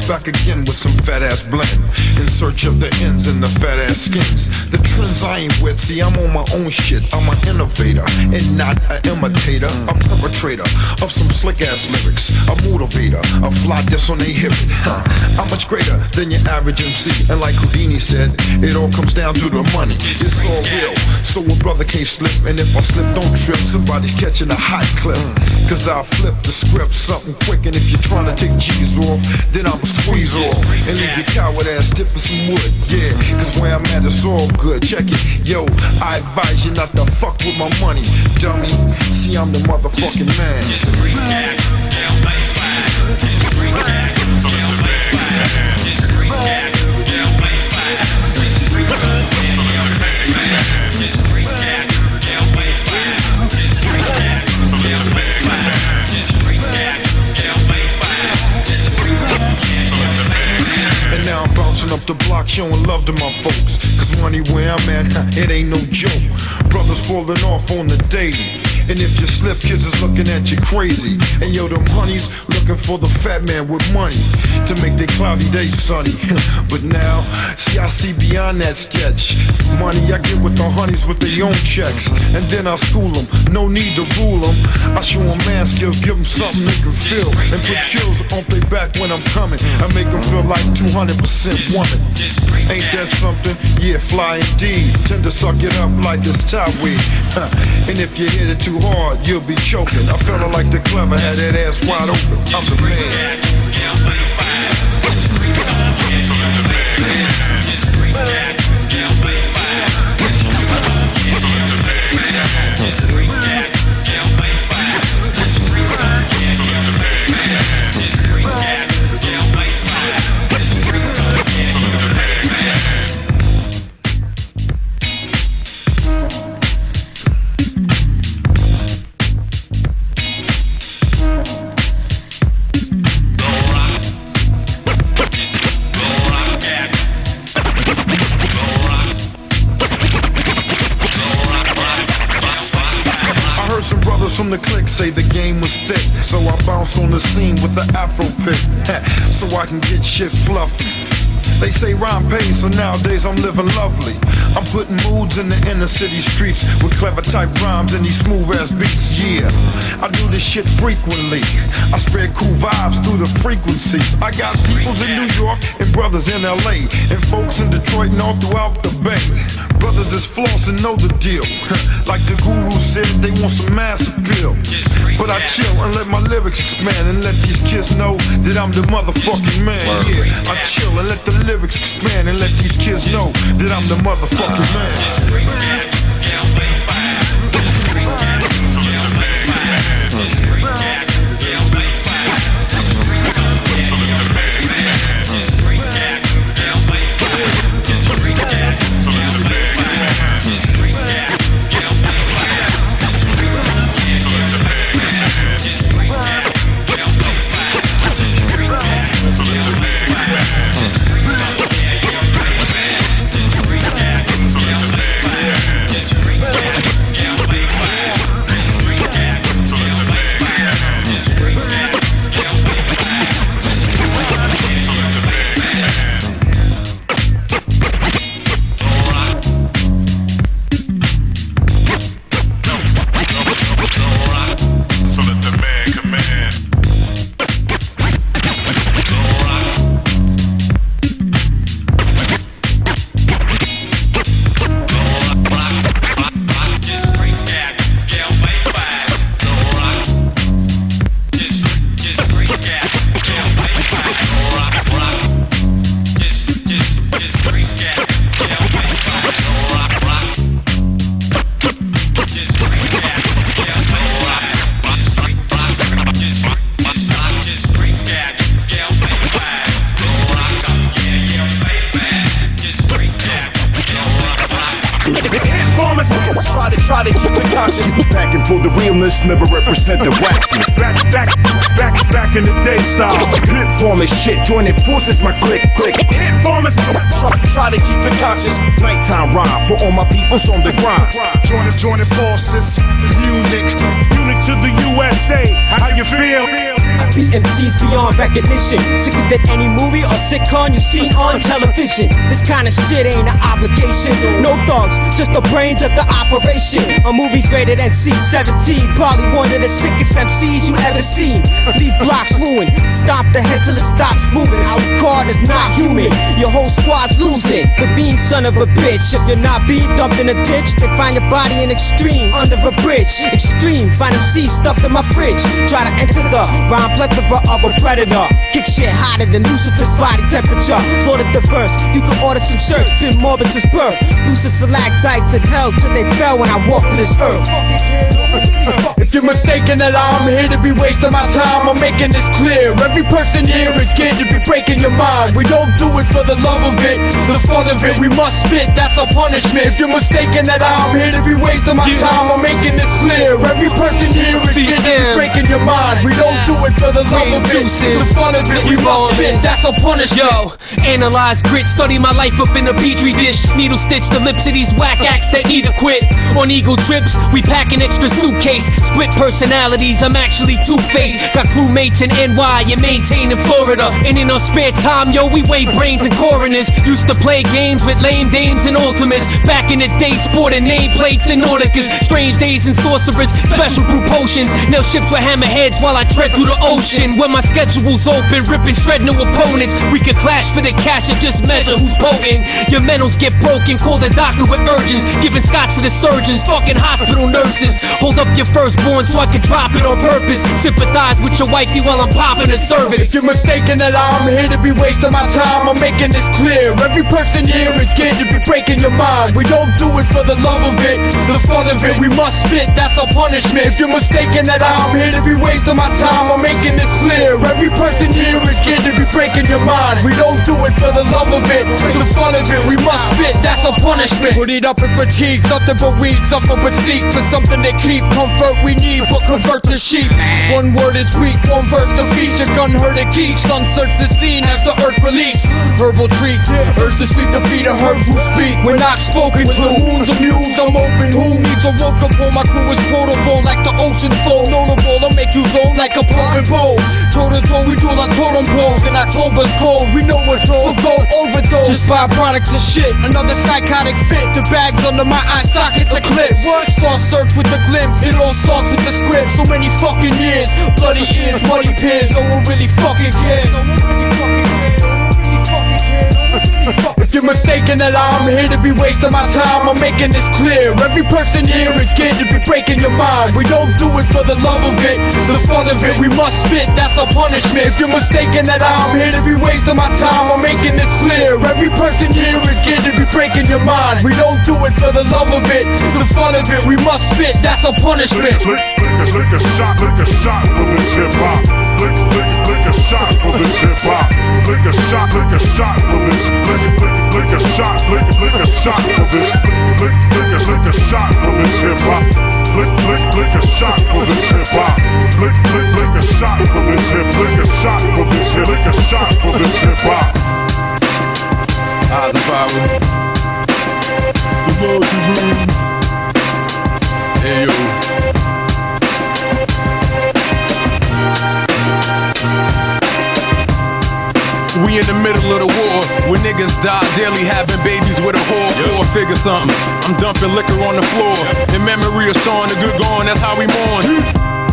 back again with some fat ass blend. In search of the ends and the fat ass skins. The trends I ain't with, see I'm on my own shit. I'm an innovator and not an imitator. A perpetrator of some slick ass lyrics. A motivator, a fly dips on they hip. I'm much greater than your average MC. And like Houdini said, it all comes down to the money. It's all real, so a brother can't slip. And if I slip, don't trip, somebody's catching a hot clip. Cause I'll flip the script, something quick. And if you're trying to take G's off, then I'ma squeeze off and leave your coward ass tip for some wood. Yeah, cause where I'm at it's all good. Check it, yo, I advise you not to fuck with my money, dummy. See, I'm the motherfucking man. And now I'm bouncing up the block, showing love to my folks. Cause money where I'm at, it ain't no joke. Brothers falling off on the daily. And if you slip, kids is looking at you crazy. And yo, them honeys looking for the fat man with money to make their cloudy days sunny. But now, see, I see beyond that sketch. Money I get with the honeys with their own checks. And then I school them, no need to rule them. I show them man skills, give them something they can feel. And put chills on their back when I'm coming. I make them feel like 200% woman. Ain't that something? Yeah, fly indeed. Tend to suck it up like it's tie weed. And if you hit it too hard, you'll be choking. I felt like the clever had that ass wide open. I'm the man. From the click say the game was thick, so I bounce on the scene with the afro pick, so I can get shit fluffy. They say rhyme pays, so nowadays I'm living lovely. I'm putting moods in the inner city streets with clever type rhymes and these smooth ass beats, yeah. I do this shit frequently. I spread cool vibes through the frequencies. I got peoples in New York and brothers in LA and folks in Detroit and all throughout the Bay. Brothers that's flossing know the deal. Like the guru said, they want some mass appeal. But I chill and let my lyrics expand and let these kids know that I'm the motherfucking man. Yeah, I chill and let the lyrics expand and let these kids know that I'm the motherfucking man. Never represent the waxness. Back in the day style. Hitfarmers shit, joining forces, my click. Hitfarmers try to keep it conscious. Nighttime rhyme for all my peoples on the grind. Joining forces. Munich to the USA. How you feel? I beat MCs beyond recognition. Sicker than any movie or sitcom you see on television. This kind of shit ain't an obligation. No thugs, just the brains of the operation. A movie's rated NC-17. Probably one of the sickest MCs you ever seen. Leave blocks ruined. Stomp the head till it stops moving. Alucard is not human. Your whole squad's losing. The mean son of a bitch. If you're not beat, dumped in a ditch, they find your body in extreme under a bridge. Extreme, find MCs stuffed in my fridge. Try to enter the rhyme plethora of a predator. Kick shit hotter than Lucifer's body temperature. Floated the verse, you can order some shirts. Been morbid since birth. Lucid stalactites in hell till they fell when I walked to this earth. If you're mistaken that I'm here to be wasting my time, I'm making this clear. Every person here is geared to be breaking your mind. We don't do it for the love of it, the fun of it. We must spit, that's a punishment. If you're mistaken that I'm here to be wasting my time, I'm making this clear. Every person here is geared to be breaking your mind. We don't do it it for the love of it. The fun of it, we must spit, that's a punishment. Yo, analyze grit, study my life up in a petri dish. Needle stitch the lips of these whack acts that need to quit. On eagle trips, we pack an extra suitcase. Split personalities, I'm actually two-faced. Got crewmates in NY and maintain in Florida. And in our spare time, yo, we weigh brains and coroners. Used to play games with lame dames and ultimates. Back in the day, sporting nameplates and Nauticas. Strange days and sorcerers, special brew potions. Nail ships with hammerheads while I tread through the ocean. When my schedule's open, ripping, shred new opponents. We could clash for the cash and just measure who's potent. Your mentals get broken, call the doctor with urgence. Giving scotch to the surgeons, fucking hospital nurses. Hold up your firstborn so I could drop it on purpose. Sympathize with your wifey while I'm popping a cervix. If you're mistaken that I'm here to be wasting my time, I'm making this clear. Every person here is geared to be breaking your mind. We don't do it for the love of it, the fun of it. We must spit, that's a punishment. If you're mistaken that I'm here to be wasting my time, I'm making this clear. Every person here is geared to be breaking your mind. We don't do it for the love of it, the fun of it. We must spit, that's a punishment. Put it up in fatigue, nothing but weed, suffer but seek for something to keep. Comfort we need, but convert to sheep. One word is weak, one verse defeat. Your gun heard it keep. Sun search the scene as the earth release. Herbal treats, urge to sweep the feet of her who speak. We're not spoken to, moons amused, I'm open. Who needs a woke up on? My crew is quotable like the ocean flow. Notable, I'll make you zone like a potent bowl. Toe to toe, we do our totem poles. In October's cold, we know we're told. So go overdose, just byproducts of shit. Another psychotic fit, the bags under my eye sockets a clip. Saw search with the glimpse, it all starts with the script. So many fucking years, bloody ears, money pins, no one really fucking cares. No one really fucking cares. If you're mistaken that I'm here to be wasting my time, I'm making this clear. Every person here is geared to be breaking your mind. We don't do it for the love of it, the fun of it. We must spit, that's a punishment. If you're mistaken that I'm here to be wasting my time, I'm making this clear. Every person here is geared to be breaking your mind. We don't do it for the love of it, the fun of it. We must spit, that's a punishment. Lick a shot for this hip hop. Lick a shot for this hip hop. Lick a shot for this. Lick a shot for this. Lick a shot for this hip hop. Lick a shot for this hip hop. Lick a shot for this hip. Lick a shot for this hip. Lick a shot for this hip hop. Eyeznpowa. Hey yo. We in the middle of the war, where niggas die daily having babies with a whore. Figure something, I'm dumping liquor on the floor. In memory of Sean, the good gone, that's how we mourn.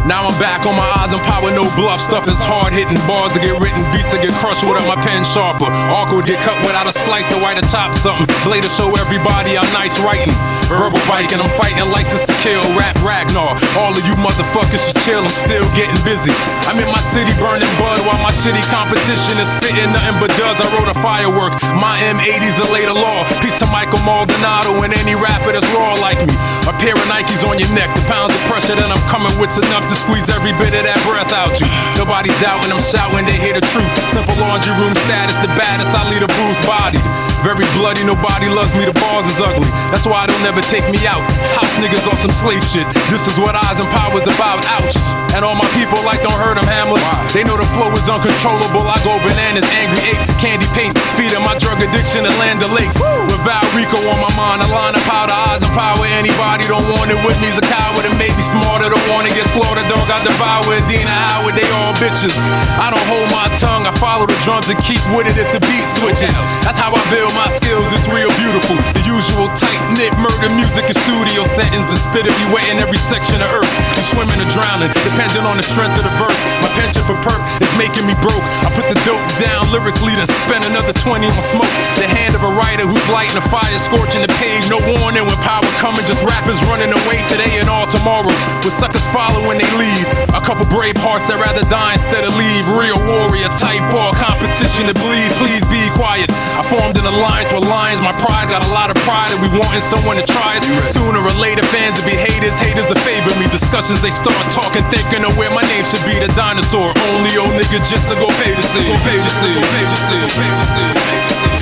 Now I'm back on my Eyeznpowa, no bluff. Stuff is hard hitting, bars to get written, beats to get crushed without my pen sharper. Awkward get cut without a slice to white or chop something. Blade to show everybody I'm nice writing. Verbal Viking, I'm fighting license to kill. Rap Ragnar, all of you motherfuckers should chill, I'm still getting busy. I'm in my city burning bud while my shitty competition is spitting nothing but duds. I wrote a firework, my M80's a later law. Peace to Michael Maldonado and any rapper that's raw like me. A pair of Nikes on your neck, the pounds of pressure that I'm coming with's enough to squeeze every bit of that breath out you. Nobody's doubting, I'm shouting, they hear the truth. Simple laundry room status, the baddest, I lead a bruised body. Very bloody, nobody loves me, the bars is ugly. That's why they'll never take me out. House niggas on some slave shit. This is what Eyeznpowa's about, ouch. And all my people like don't hurt them hammer. They know the flow is uncontrollable. I go bananas, angry ape, candy paint, feeding my drug addiction and Land O'Lakes. With Val Rico on my mind, a line of powder, Eyeznpowa. Anybody don't want it with me's a coward and maybe smarter. Don't wanna get slaughtered, dog, I devour it. Dina Howard, they all bitches. I don't hold my tongue, I follow the drums and keep with it if the beat switches. That's how I build my skills, it's real beautiful. The usual tight-knit murder music and studio settings. The spit of you wet in every section of earth. You swimming or drowning, depending on the strength of the verse. My penchant for perp is making me broke. I put the dope down lyrically, then spend another 20 on smoke. The hand of a writer who's lighting a fire, scorching the page. No warning when power coming, just rappers running away today and all tomorrow. With suckers following they lead. A couple brave hearts that rather die instead of leave. Real warrior type ball, competition to bleed. Please be quiet. I formed an alliance with lions. My pride got a lot of pride and we wanting someone to try us. Sooner or later fans will be haters. Haters will favor me. Discussions they start talking, thinking of where my name should be. The dinosaur. Only old nigga jits will go pay to see.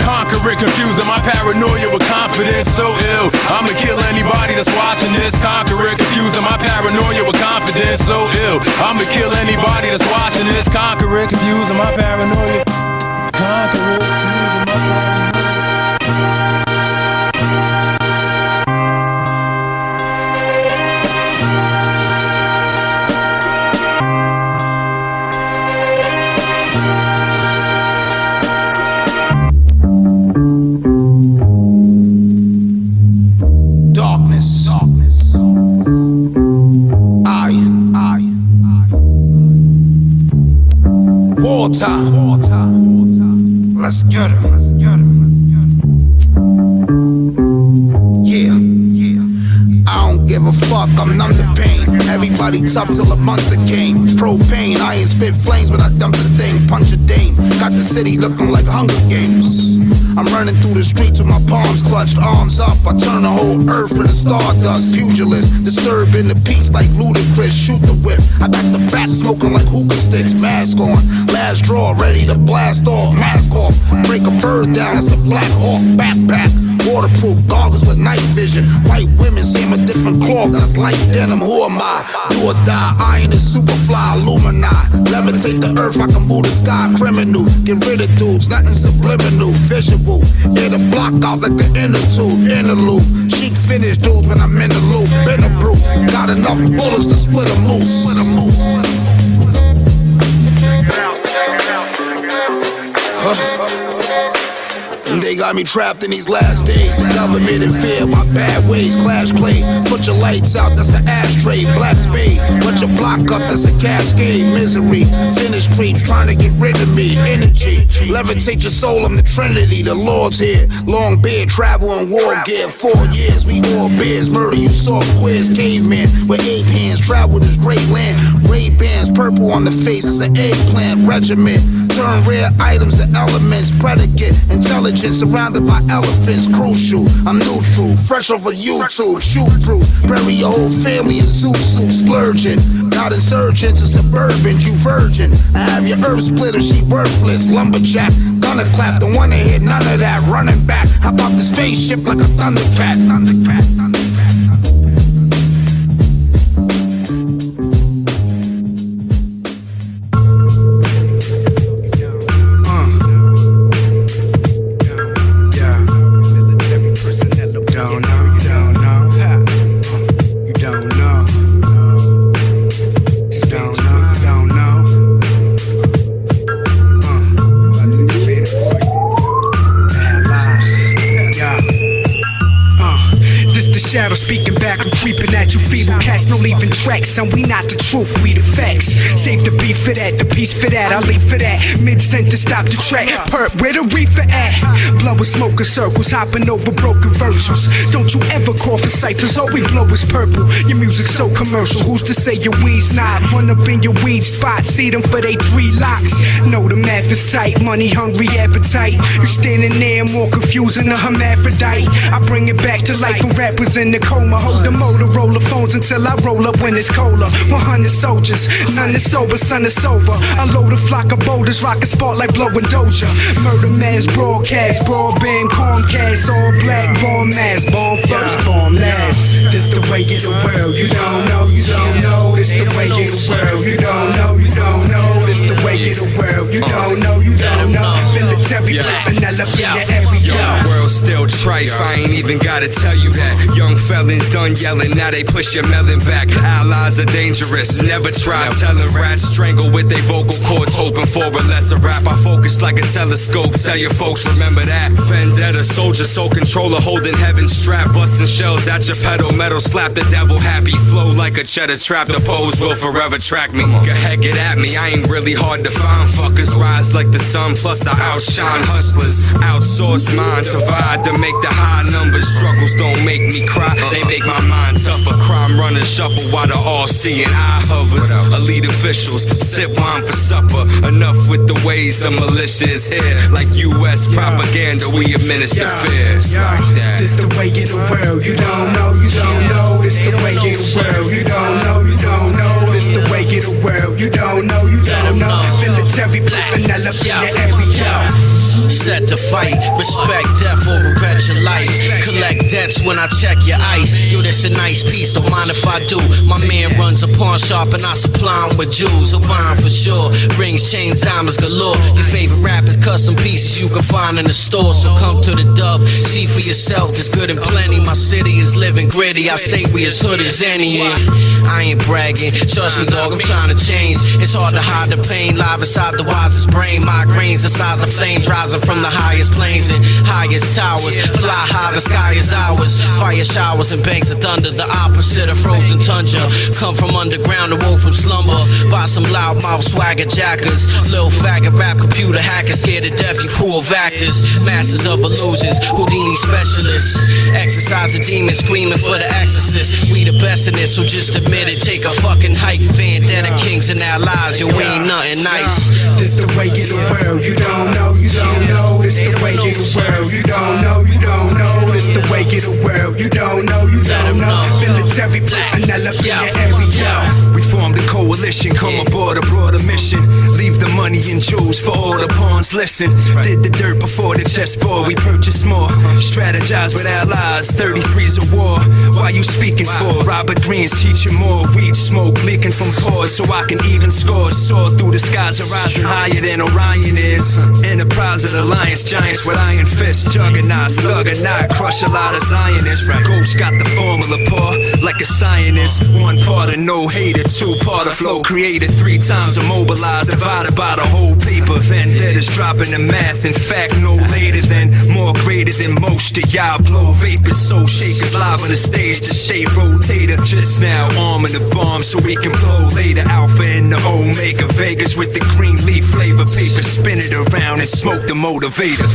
Conquering, confusing my paranoia with confidence. So ill, I'ma kill anybody that's watching this. Conquering, confusing my paranoia with confidence. president so ill. I'ma kill anybody that's watching this. Conquer it, confusing my paranoia. Conquer it, confusing my paranoia. Time. Let's get it. Yeah. I don't give a fuck, I'm numb to pain. Everybody tough till a monster came. Propane, I ain't spit flames when I dump the thing. Punch a dame, got the city looking like Hunger Games. I'm running through the streets with my palms clutched, arms up. I turn the whole earth into stardust. Pugilist, disturbing the peace like Ludacris. Shoot the whip, I got the bat smoking like hookah sticks. Mask on, last draw, ready to blast off. Mask off, break a bird down, it's a Black Hawk. Backpack, waterproof, goggles with night vision. White women seem a different cloth, that's like denim. Who am I? Do or die, iron is superfly, Illuminati. Levitate the earth, I can move the sky. Criminal, get rid of dudes, nothing subliminal. Visual, air the block out like an inner tube. Interlude, Sheikh finish dudes when I'm in the loop. Been a brute, got enough bullets to split a moose. They got me trapped in these last days. The government in fear, my bad ways. Clash clay, put your lights out, that's an ashtray. Black spade, put your block up, that's a cascade. Misery, finish creeps trying to get rid of me. Energy, levitate your soul, I'm the Trinity. The Lord's here, long beard, travel in war gear. 4 years, we all bears, murder you soft quiz. Caveman with 8 hands, travel this great land. Ray-Bans, purple on the face, it's an eggplant regiment. Turn rare items to elements, predicate, intelligence surrounded by elephants, crucial. I'm neutral, fresh off of YouTube, shoot proof, bury your whole family in zoot suit, splurging. Not insurgents in suburban, you virgin. I have your earth splitter, she worthless, lumberjack. Gonna clap, don't wanna hear none of that. Running back, hop off the spaceship like a Thundercat. Shadow speaking back, I'm creeping at you, feeble cats, no leaving tracks, and we not the truth, we the facts. Save the beef for that, the piece for that, I leave for that. Mid-sentence, stop the track, perp, where the reefer at? Blowing smoke in circles, hopping over broken virtues. Don't you ever call for ciphers, all we blow is purple. Your music's so commercial, who's to say your weed's not? Run up in your weed spot, see them for they 3 locks. Know the math is tight, money hungry appetite. You standing there more confused than a hermaphrodite. I bring it back to life for rappers in the coma. Hold the Motorola phones until I roll up when it's colder. 100 soldiers, none is sober, sun is over. Unload a flock of boulders, rock a spot like blowing Doja. Murder mass broadcast, broadband Comcast, all black, born mass, born first, born last. This the way of the world, you don't know, you don't know. This the way of the world, you don't know, you don't know. This the way of the world, you don't know, you don't know. Military personnel up in your area. World still trife, I ain't even gotta tell you that. Young felons done yelling, now they push your melon back. Allies are dangerous, never try telling rats. Strangle with they vocal cords, hoping for a lesser rap. I focus like a telescope, tell your folks remember that. Vendetta, soldier, soul controller, holding heaven's strap. Busting shells at your pedal, metal slap the devil happy. Flow like a cheddar trap, the pose will forever track me. Go ahead, get at me, I ain't really hard to find. Fuckers rise like the sun, plus I outshine hustlers. Outsource mine, divide to make the high numbers. Struggles don't make me cry, they make my mind tougher. Crime runners shuffle while the all-seeing eye hovers. Elite officials sip wine for supper. Enough with the ways of militia is here. Like U.S. propaganda, we administer fear. This the way of the world, you don't know, you don't know. This the way of the world, you don't know, you don't know. This the way of the world, you don't know, you don't know. Military personnel up in your area. Set to fight, respect death or regret your life. Collect debts when I check your ice. Yo, this It's a nice piece, don't mind if I do. My man runs a pawn shop and I supply him with jewels. He'll buy 'em for sure. Rings, chains, diamonds galore. Your favorite rappers, custom pieces you can find in the store. So come to the dub, see for yourself. There's good and plenty. My city is living gritty. I say we as hood as any. I ain't bragging. Trust me, dog, I'm trying to change. It's hard to hide the pain live inside the wisest brain. Migraines the size of flames rising from the highest planes and highest towers. Fly high, the sky is ours. Fire showers and banks of thunder, the opposite of frozen tundra. Come from underground, awoke from slumber by some loudmouth swagger jackers. Little faggot rap computer hackers, scared to death, you cool of actors. Masters of illusions, Houdini specialists. Exercise a demon, screaming for the exorcist. We the best in this, so just admit it. Take a fucking hike, Vendetta kings and allies. Yo, we ain't nothing nice. This the way of the world, you don't know, you don't know. This the way of the world, you don't know, you don't know. This the way of the world, you don't know, you don't know. Military personnel up in your area. We formed a coalition, come aboard a broader mission. Leave the money and jewels for all the pawns. Listen, did the dirt before the chessboard. We purchased more, strategize with allies. 33's a war. Why you speaking for? Robert Green's teaching more. Weed smoke leaking from pores, so I can even score. Soar through the skies, horizon higher than Orion is. Enterprise of the Alliance, giants with iron fists. Juggernauts, thuggernaut, crush a lot of Zionists. Ghost got the formula pour like a scientist. One part of no hater, two part of flow created. 3 times immobilized, divided by the whole paper. Vendettas dropping the math. In fact, no later than, more greater than most of y'all. Blow vapors, soul shakers live on the stage to stay rotator. Just now, arming the bomb so we can blow later. Alpha and the Omega, Vegas with the green leaf flavor. Paper, spin it around and smoke the motivator.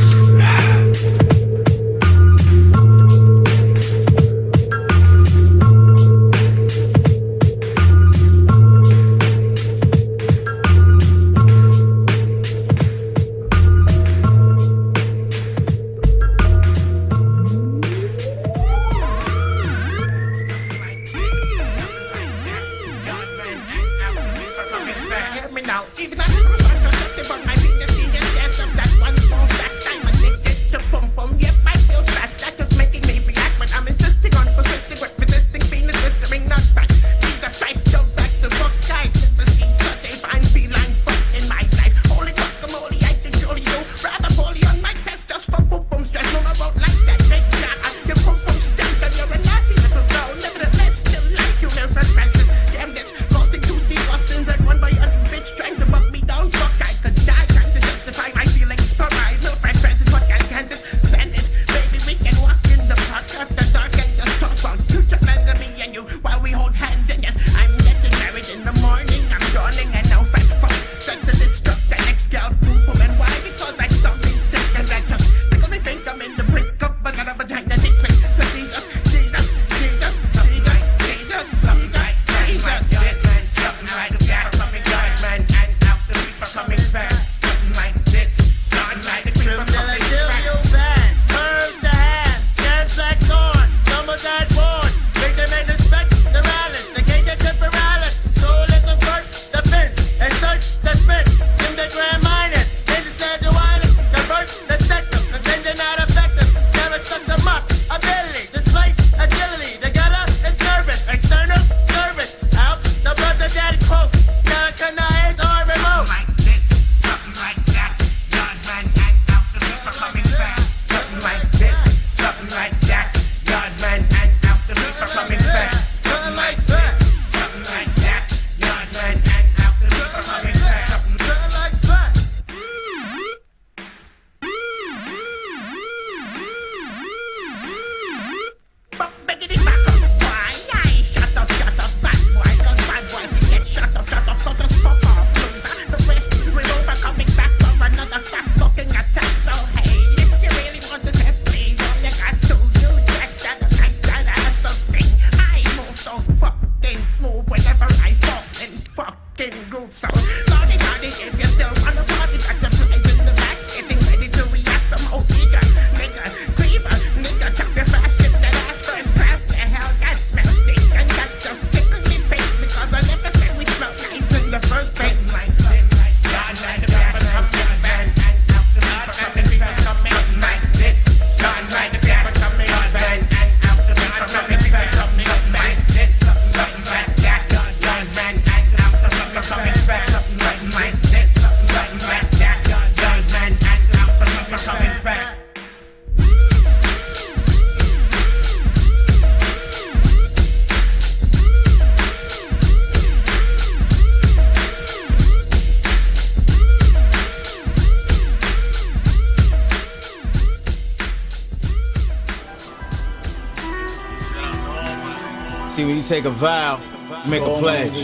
See, when you take a vow, you make a pledge.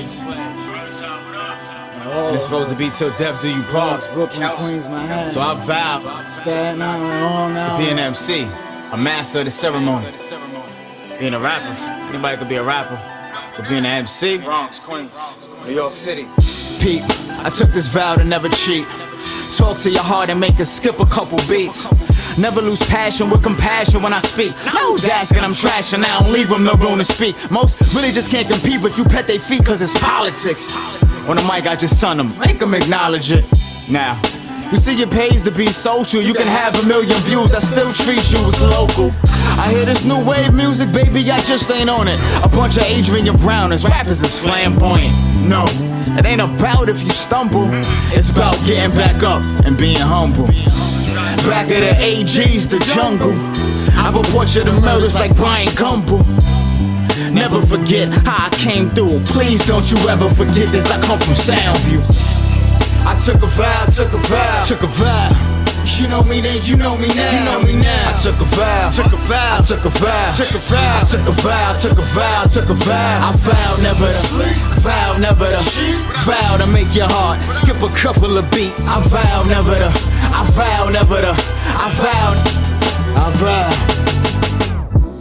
And it's supposed to be till death do you part. Brooklyn, Queens, Manhattan. So I vow Staten Island, Long to be an MC, a master of the ceremony. Being a rapper, anybody could be a rapper. But being an MC, Bronx, Queens, New York City. Pete, I took this vow to never cheat. Talk to your heart and make it skip a couple beats. Never lose passion with compassion when I speak. Now who's asking I'm trashing, I don't leave them no room to speak. Most really just can't compete, but you pet their feet cause it's politics. On the mic I just ton them, make them acknowledge it. Now, you see it pays to be social, you can have 1 million views, I still treat you as local. I hear this new wave music, baby, I just ain't on it. A bunch of Adrian Browners, rappers is flamboyant. No, it ain't about if you stumble, it's about getting back up and being humble. Back of the AG's, the jungle. I will butcher the murders like Brian Gumble. Never forget how I came through. Please don't you ever forget this, I come from Soundview. I took a vow, took a vow, took a vow. You know me then, you know me now, you know me now. I took a vow, took a vow, took a vow, took a vow, took a vow, took a vow, took a vow. I vowed never to sleep, vowed never to cheat, vowed to make your heart skip a couple of beats. I vowed never to, I vowed never to, I vowed.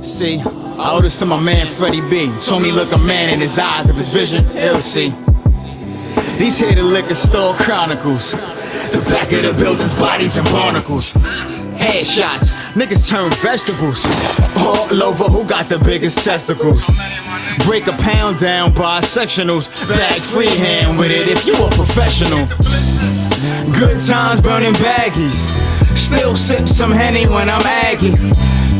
See, I owe this to my man Freddie B. Told me look a man in his eyes, if his vision, he'll see. These here the liquor store chronicles. The back of the building's bodies and barnacles. Headshots, niggas turn vegetables. All over, who got the biggest testicles? Break a pound down by sectionals. Bag freehand with it if you a professional. Good times burning baggies. Still sip some Henny when I'm aggy.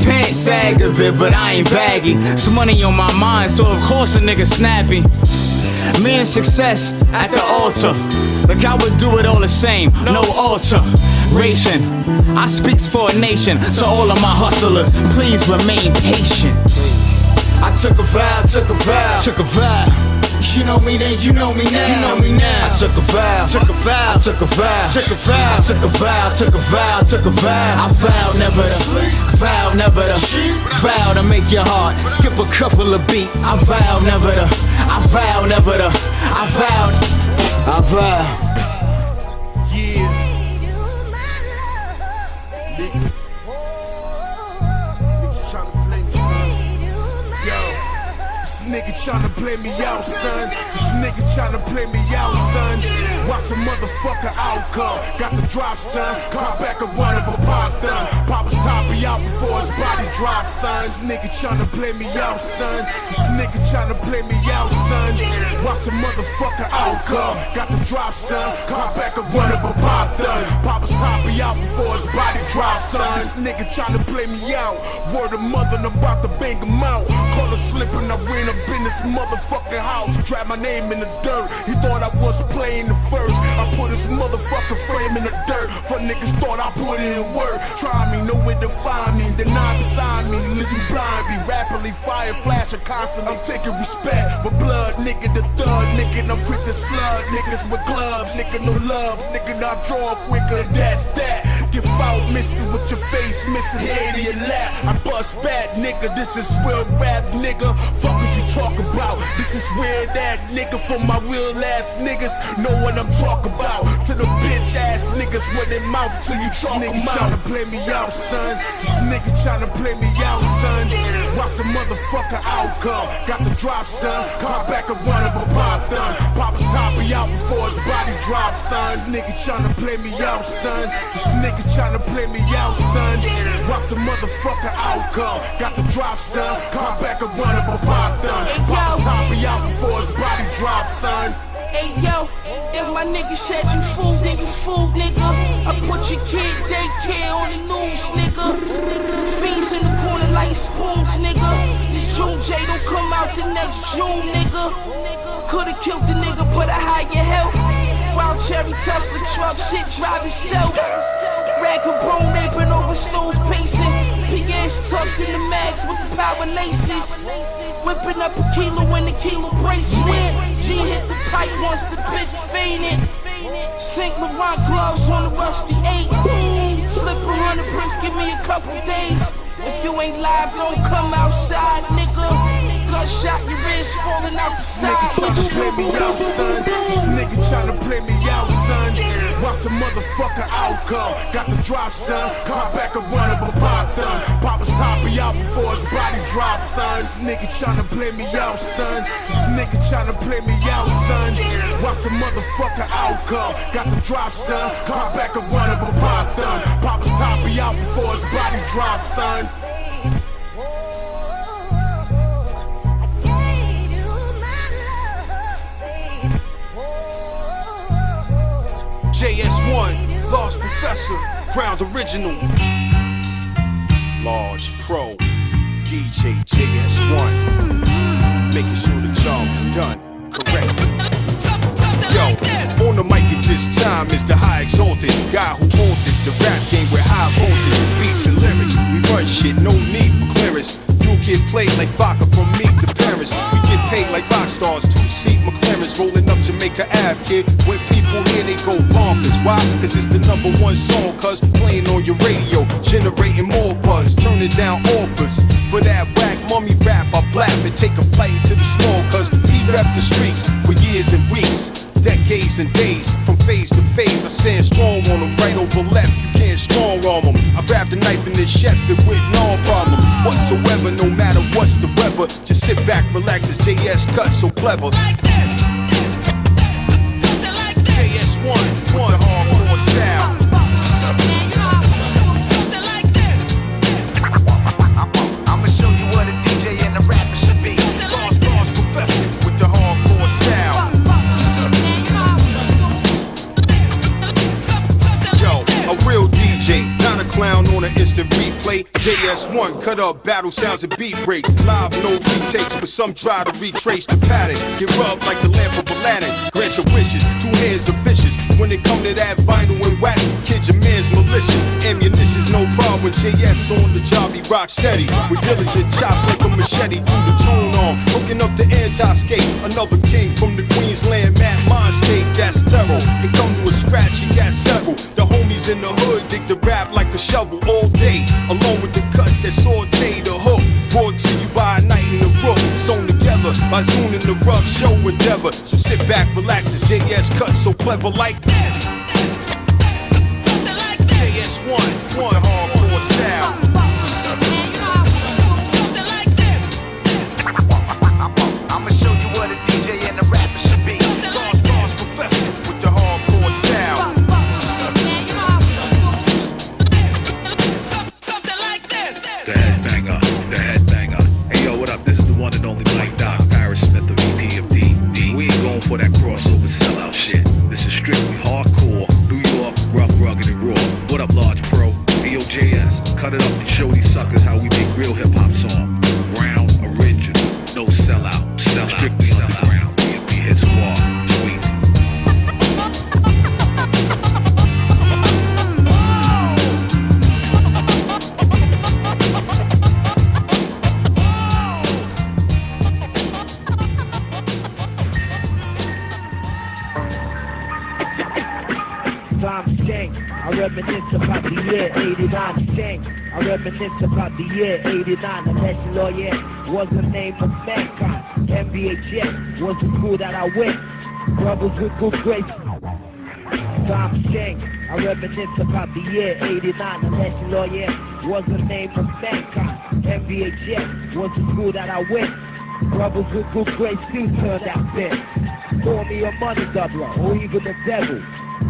Pants sagged a bit, but I ain't baggy. Some money on my mind, so of course a nigga snappy. Me and success at the altar. Like I would do it all the same, no alteration. I speaks for a nation, so all of my hustlers, please remain patient. I took a vow, took a vow, took a vow. You know me then, you know me now, you know me now. I took a vow, took a vow, took a vow, took a vow, took a vow, took a vow, took a vow. I vowed never to sleep, vowed never to cheat, vowed to make your heart skip a couple of beats. I vowed never to, I vowed never to, I vowed, I vowed. Yeah. Nigga tryna play me out, son. This nigga tryna play me out, son. Watch a motherfucker outcome. Got the drop, son. Car back and run up a pop done. Pop was top me out before his body dropped, son. This nigga tryna play me out, son. This nigga tryna play me out, son. Watch a motherfucker outcome. Got the drop, son. Car back and run up a pop done. Pop was top me out before his body dropped, son. This nigga tryna play me out. Word of mother, I'm about to bang him out. Call her slipping, I ran up in this motherfucking house, drag my name in the dirt. He thought I was playing the first. I put his motherfucking frame in the dirt. For niggas thought I put it in work. Try me, know where to find me. They're not beside me, living blind. Be rapidly fire, flashing constant. I'm taking respect, but blood, nigga, the thug, nigga. I'm quick to slug, niggas with gloves, nigga, no love, nigga, not draw quicker. That's that. Get out missing with your face missing, head in your lap. I bust back, nigga. This is real rap, nigga. Fuck what you talk about. This is weird that nigga for my real ass niggas know what I'm talking about. To the bitch ass niggas with their mouth till you talk nigga tryna play me out, son. This nigga tryna play me out, son. Watch a motherfucker outcome. Got the drop, son. Car back and run up a pop done. Pop was top me out before his body dropped, son. This nigga tryna play me out, son. This nigga tryna play me out, son. Watch a motherfucker outcome. Got the drop, son. Car back and run up a pop done. Pop was top me out before his body dropped, son. Hey yo, if my nigga said you fool, then you fool, nigga. I put your kid daycare on the news, nigga. Fiends in the corner like spoons, nigga. This June J don't come out the next June, nigga. Could've killed the nigga, but I hide your help. Wild cherry Tesla truck, shit drive itself. Rag and bone apron over stoves pacing. PA's tucked in the mags with the power laces. Whipping up a kilo in the kilo bracelet. G hit the pipe once the bitch fainted. Sink Laurent gloves on the rusty 8. Flip 100 bricks, give me a couple days. If you ain't live, don't come outside, nigga. Gunshot, you just falling out the side. Nigga tryna play me out, son. This nigga tryna play me out, son. Watch the motherfucker outcome. Got the drop, son. Car back and run up a pop thumb. Papa's top me out before his body drops, son. This nigga tryna play me out, son. This nigga tryna play me out, son. Watch the motherfucker outcome. Got the drop, son. Car back and run up a pop thumb. Papa's top me out before his body drops, son. JS1, Lost Professor, Crown's original. Large Pro, DJ JS1, making sure the job is done correctly. Yo, on the mic at this time is the high exalted guy who altered the rap game with high voltage beats and lyrics. We run shit, no need for clearance. You get played like vodka from me to Paris. We get paid like rock stars, 2-seat McLarens rolling up Jamaica Ave, kid. When people hear they go bonkers. Why? Cause it's the #1 song, cuz playing on your radio, generating more buzz, turning down offers. For that whack mummy rap, I blap and take a flight into the small, cuz he rep the streets for years and weeks, decades and days, from phase to phase. I stand strong on them, right over left, you can't strong arm them. I grab the knife and then chef it with no problem whatsoever, no matter what's the weather. Just sit back, relax, it's JS cut so clever. JS1, with the hardcore style. I'ma show you what a DJ and a rapper should be. Lost Professor with the hardcore style. Yo, a real DJ, not a clown on an instant replay. JS1, cut up battle sounds and beat breaks. Live, no retakes, but some try to retrace the pattern. Get rubbed like the lamp of Aladdin. Grant your wishes, 2 hands are vicious. When it come to that vinyl and wax, kid, your man's malicious. Ammunition's no problem. JS on the job, he rock steady. With diligent chops like a machete through the tune arm. Hooking up the anti-skate. Another king from the Queensland, Matt Mind State. That's thorough. It come to a scratch, he got several. The homies in the hood dig the rap like a shovel all day. Along with the cuts that saute the hook. Brought to you by a night in the rook. Sewn together by Zoom in the rough show endeavor. So sit back, relax, it's JS cut so clever like this. JS1, the hardcore style. I'ma show you what a DJ and a rapper should be. Lost Professor with the hardcore style. The headbanger. Hey yo, what up? This is the one and only Mike Doc, Paris Smith, the VP of D. We ain't going for that crossover sellout shit. This is strictly hardcore, New York, rough, rugged, and raw. What up, Large Pro? AOJS, cut it up and show these suckers how we make real hip hop songs. Brown, original, no sellout, strictly underground. DMV hits war, tweet. I reminisce about the year 89. Gang, I reminisce about the year 89. Unless you lawyer was the name of mankind. NBA Jet was the school that I went. Brothers with good grace. Tom Gang, I reminisce about the year 89. Unless you lawyer was the name of mankind. NBA Jet was the school that I went. Brothers with good grace still turned out bad. Call me a money doubler or even the devil.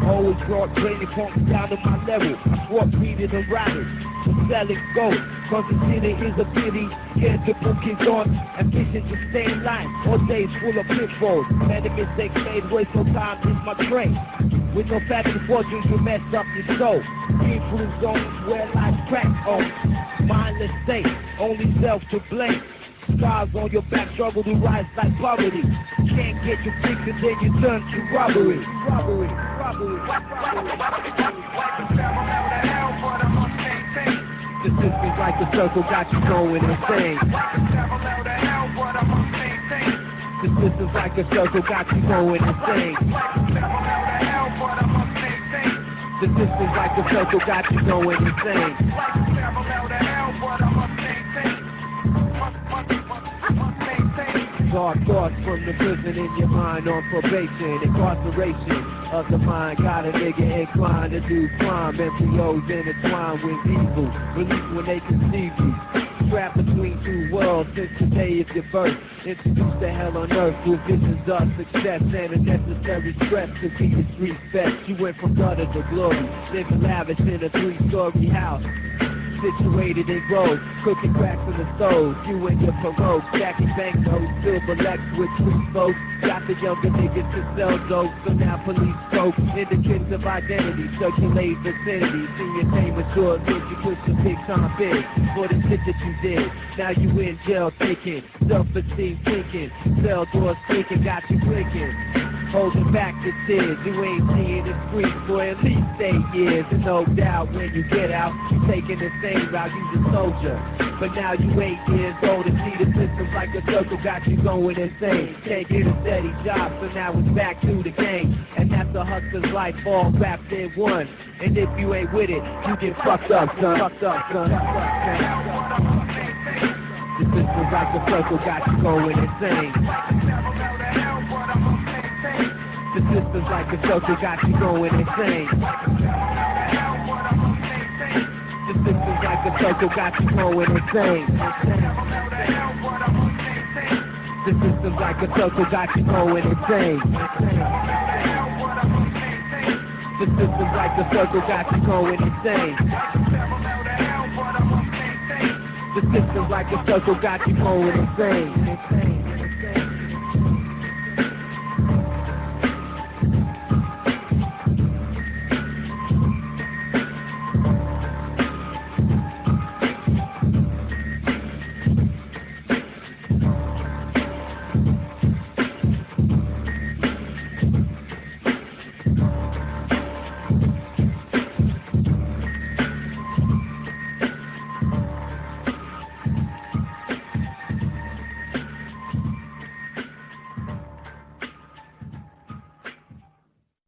Always brought training punks down to my level. I swore pleaded and rattled to selling gold. Cause the city is a pity. Scared to put kids on. Ambition to stay in line. All days full of pitfalls. Many mistakes made, waste no time is my train. With no family fortunes, you mess up your soul. Influence zones where life's cracked on. Mindless state, only self to blame. Scars on your back, struggle to rise like poverty. Can't get your fix and then you turn to robbery. The system's like a circle, got you going insane. The system's like a circle, got you going insane. The system's like a circle, got you going insane. dark thoughts from the prison in your mind on probation. Incarceration of the mind got a nigga inclined to do crime. Embryos intertwined with evil, released when they conceive you. Trapped between two worlds since the day of your birth. Introduced to hell on earth with visions of success and a necessary stress to be the street best. You went from gutter to glory, living lavish in a 3-story house. Situated in rows, cooking cracks in the stove. You and your parole, stacking banknotes, silver Lex with 3 folks. Got the younger niggas to sell dope, so now police scope indicates of identity, circulate vicinity. Senior fame mature, did you put the big time big for the shit that you did? Now you in jail thinking, self-esteem sinking, cell doors squeaking, got you blinking. Holding back the tears, you ain't seeing the street for at least 8 years. And no doubt when you get out, you taking the same route, you's a soldier. But now you 8 years old and see the system like a circle got you going insane. Can't get a steady job, so now it's back to the game. And that's a hustler's life all wrapped in one. And if you ain't with it, you get fucked up, son. Fucked up, son. The system like a circle got you going insane. The system's like a circle got you going insane. The system's like a circle got you going insane. The system's like a circle got you going insane. The system's like a circle got you going insane. The system's like a circle got you going insane.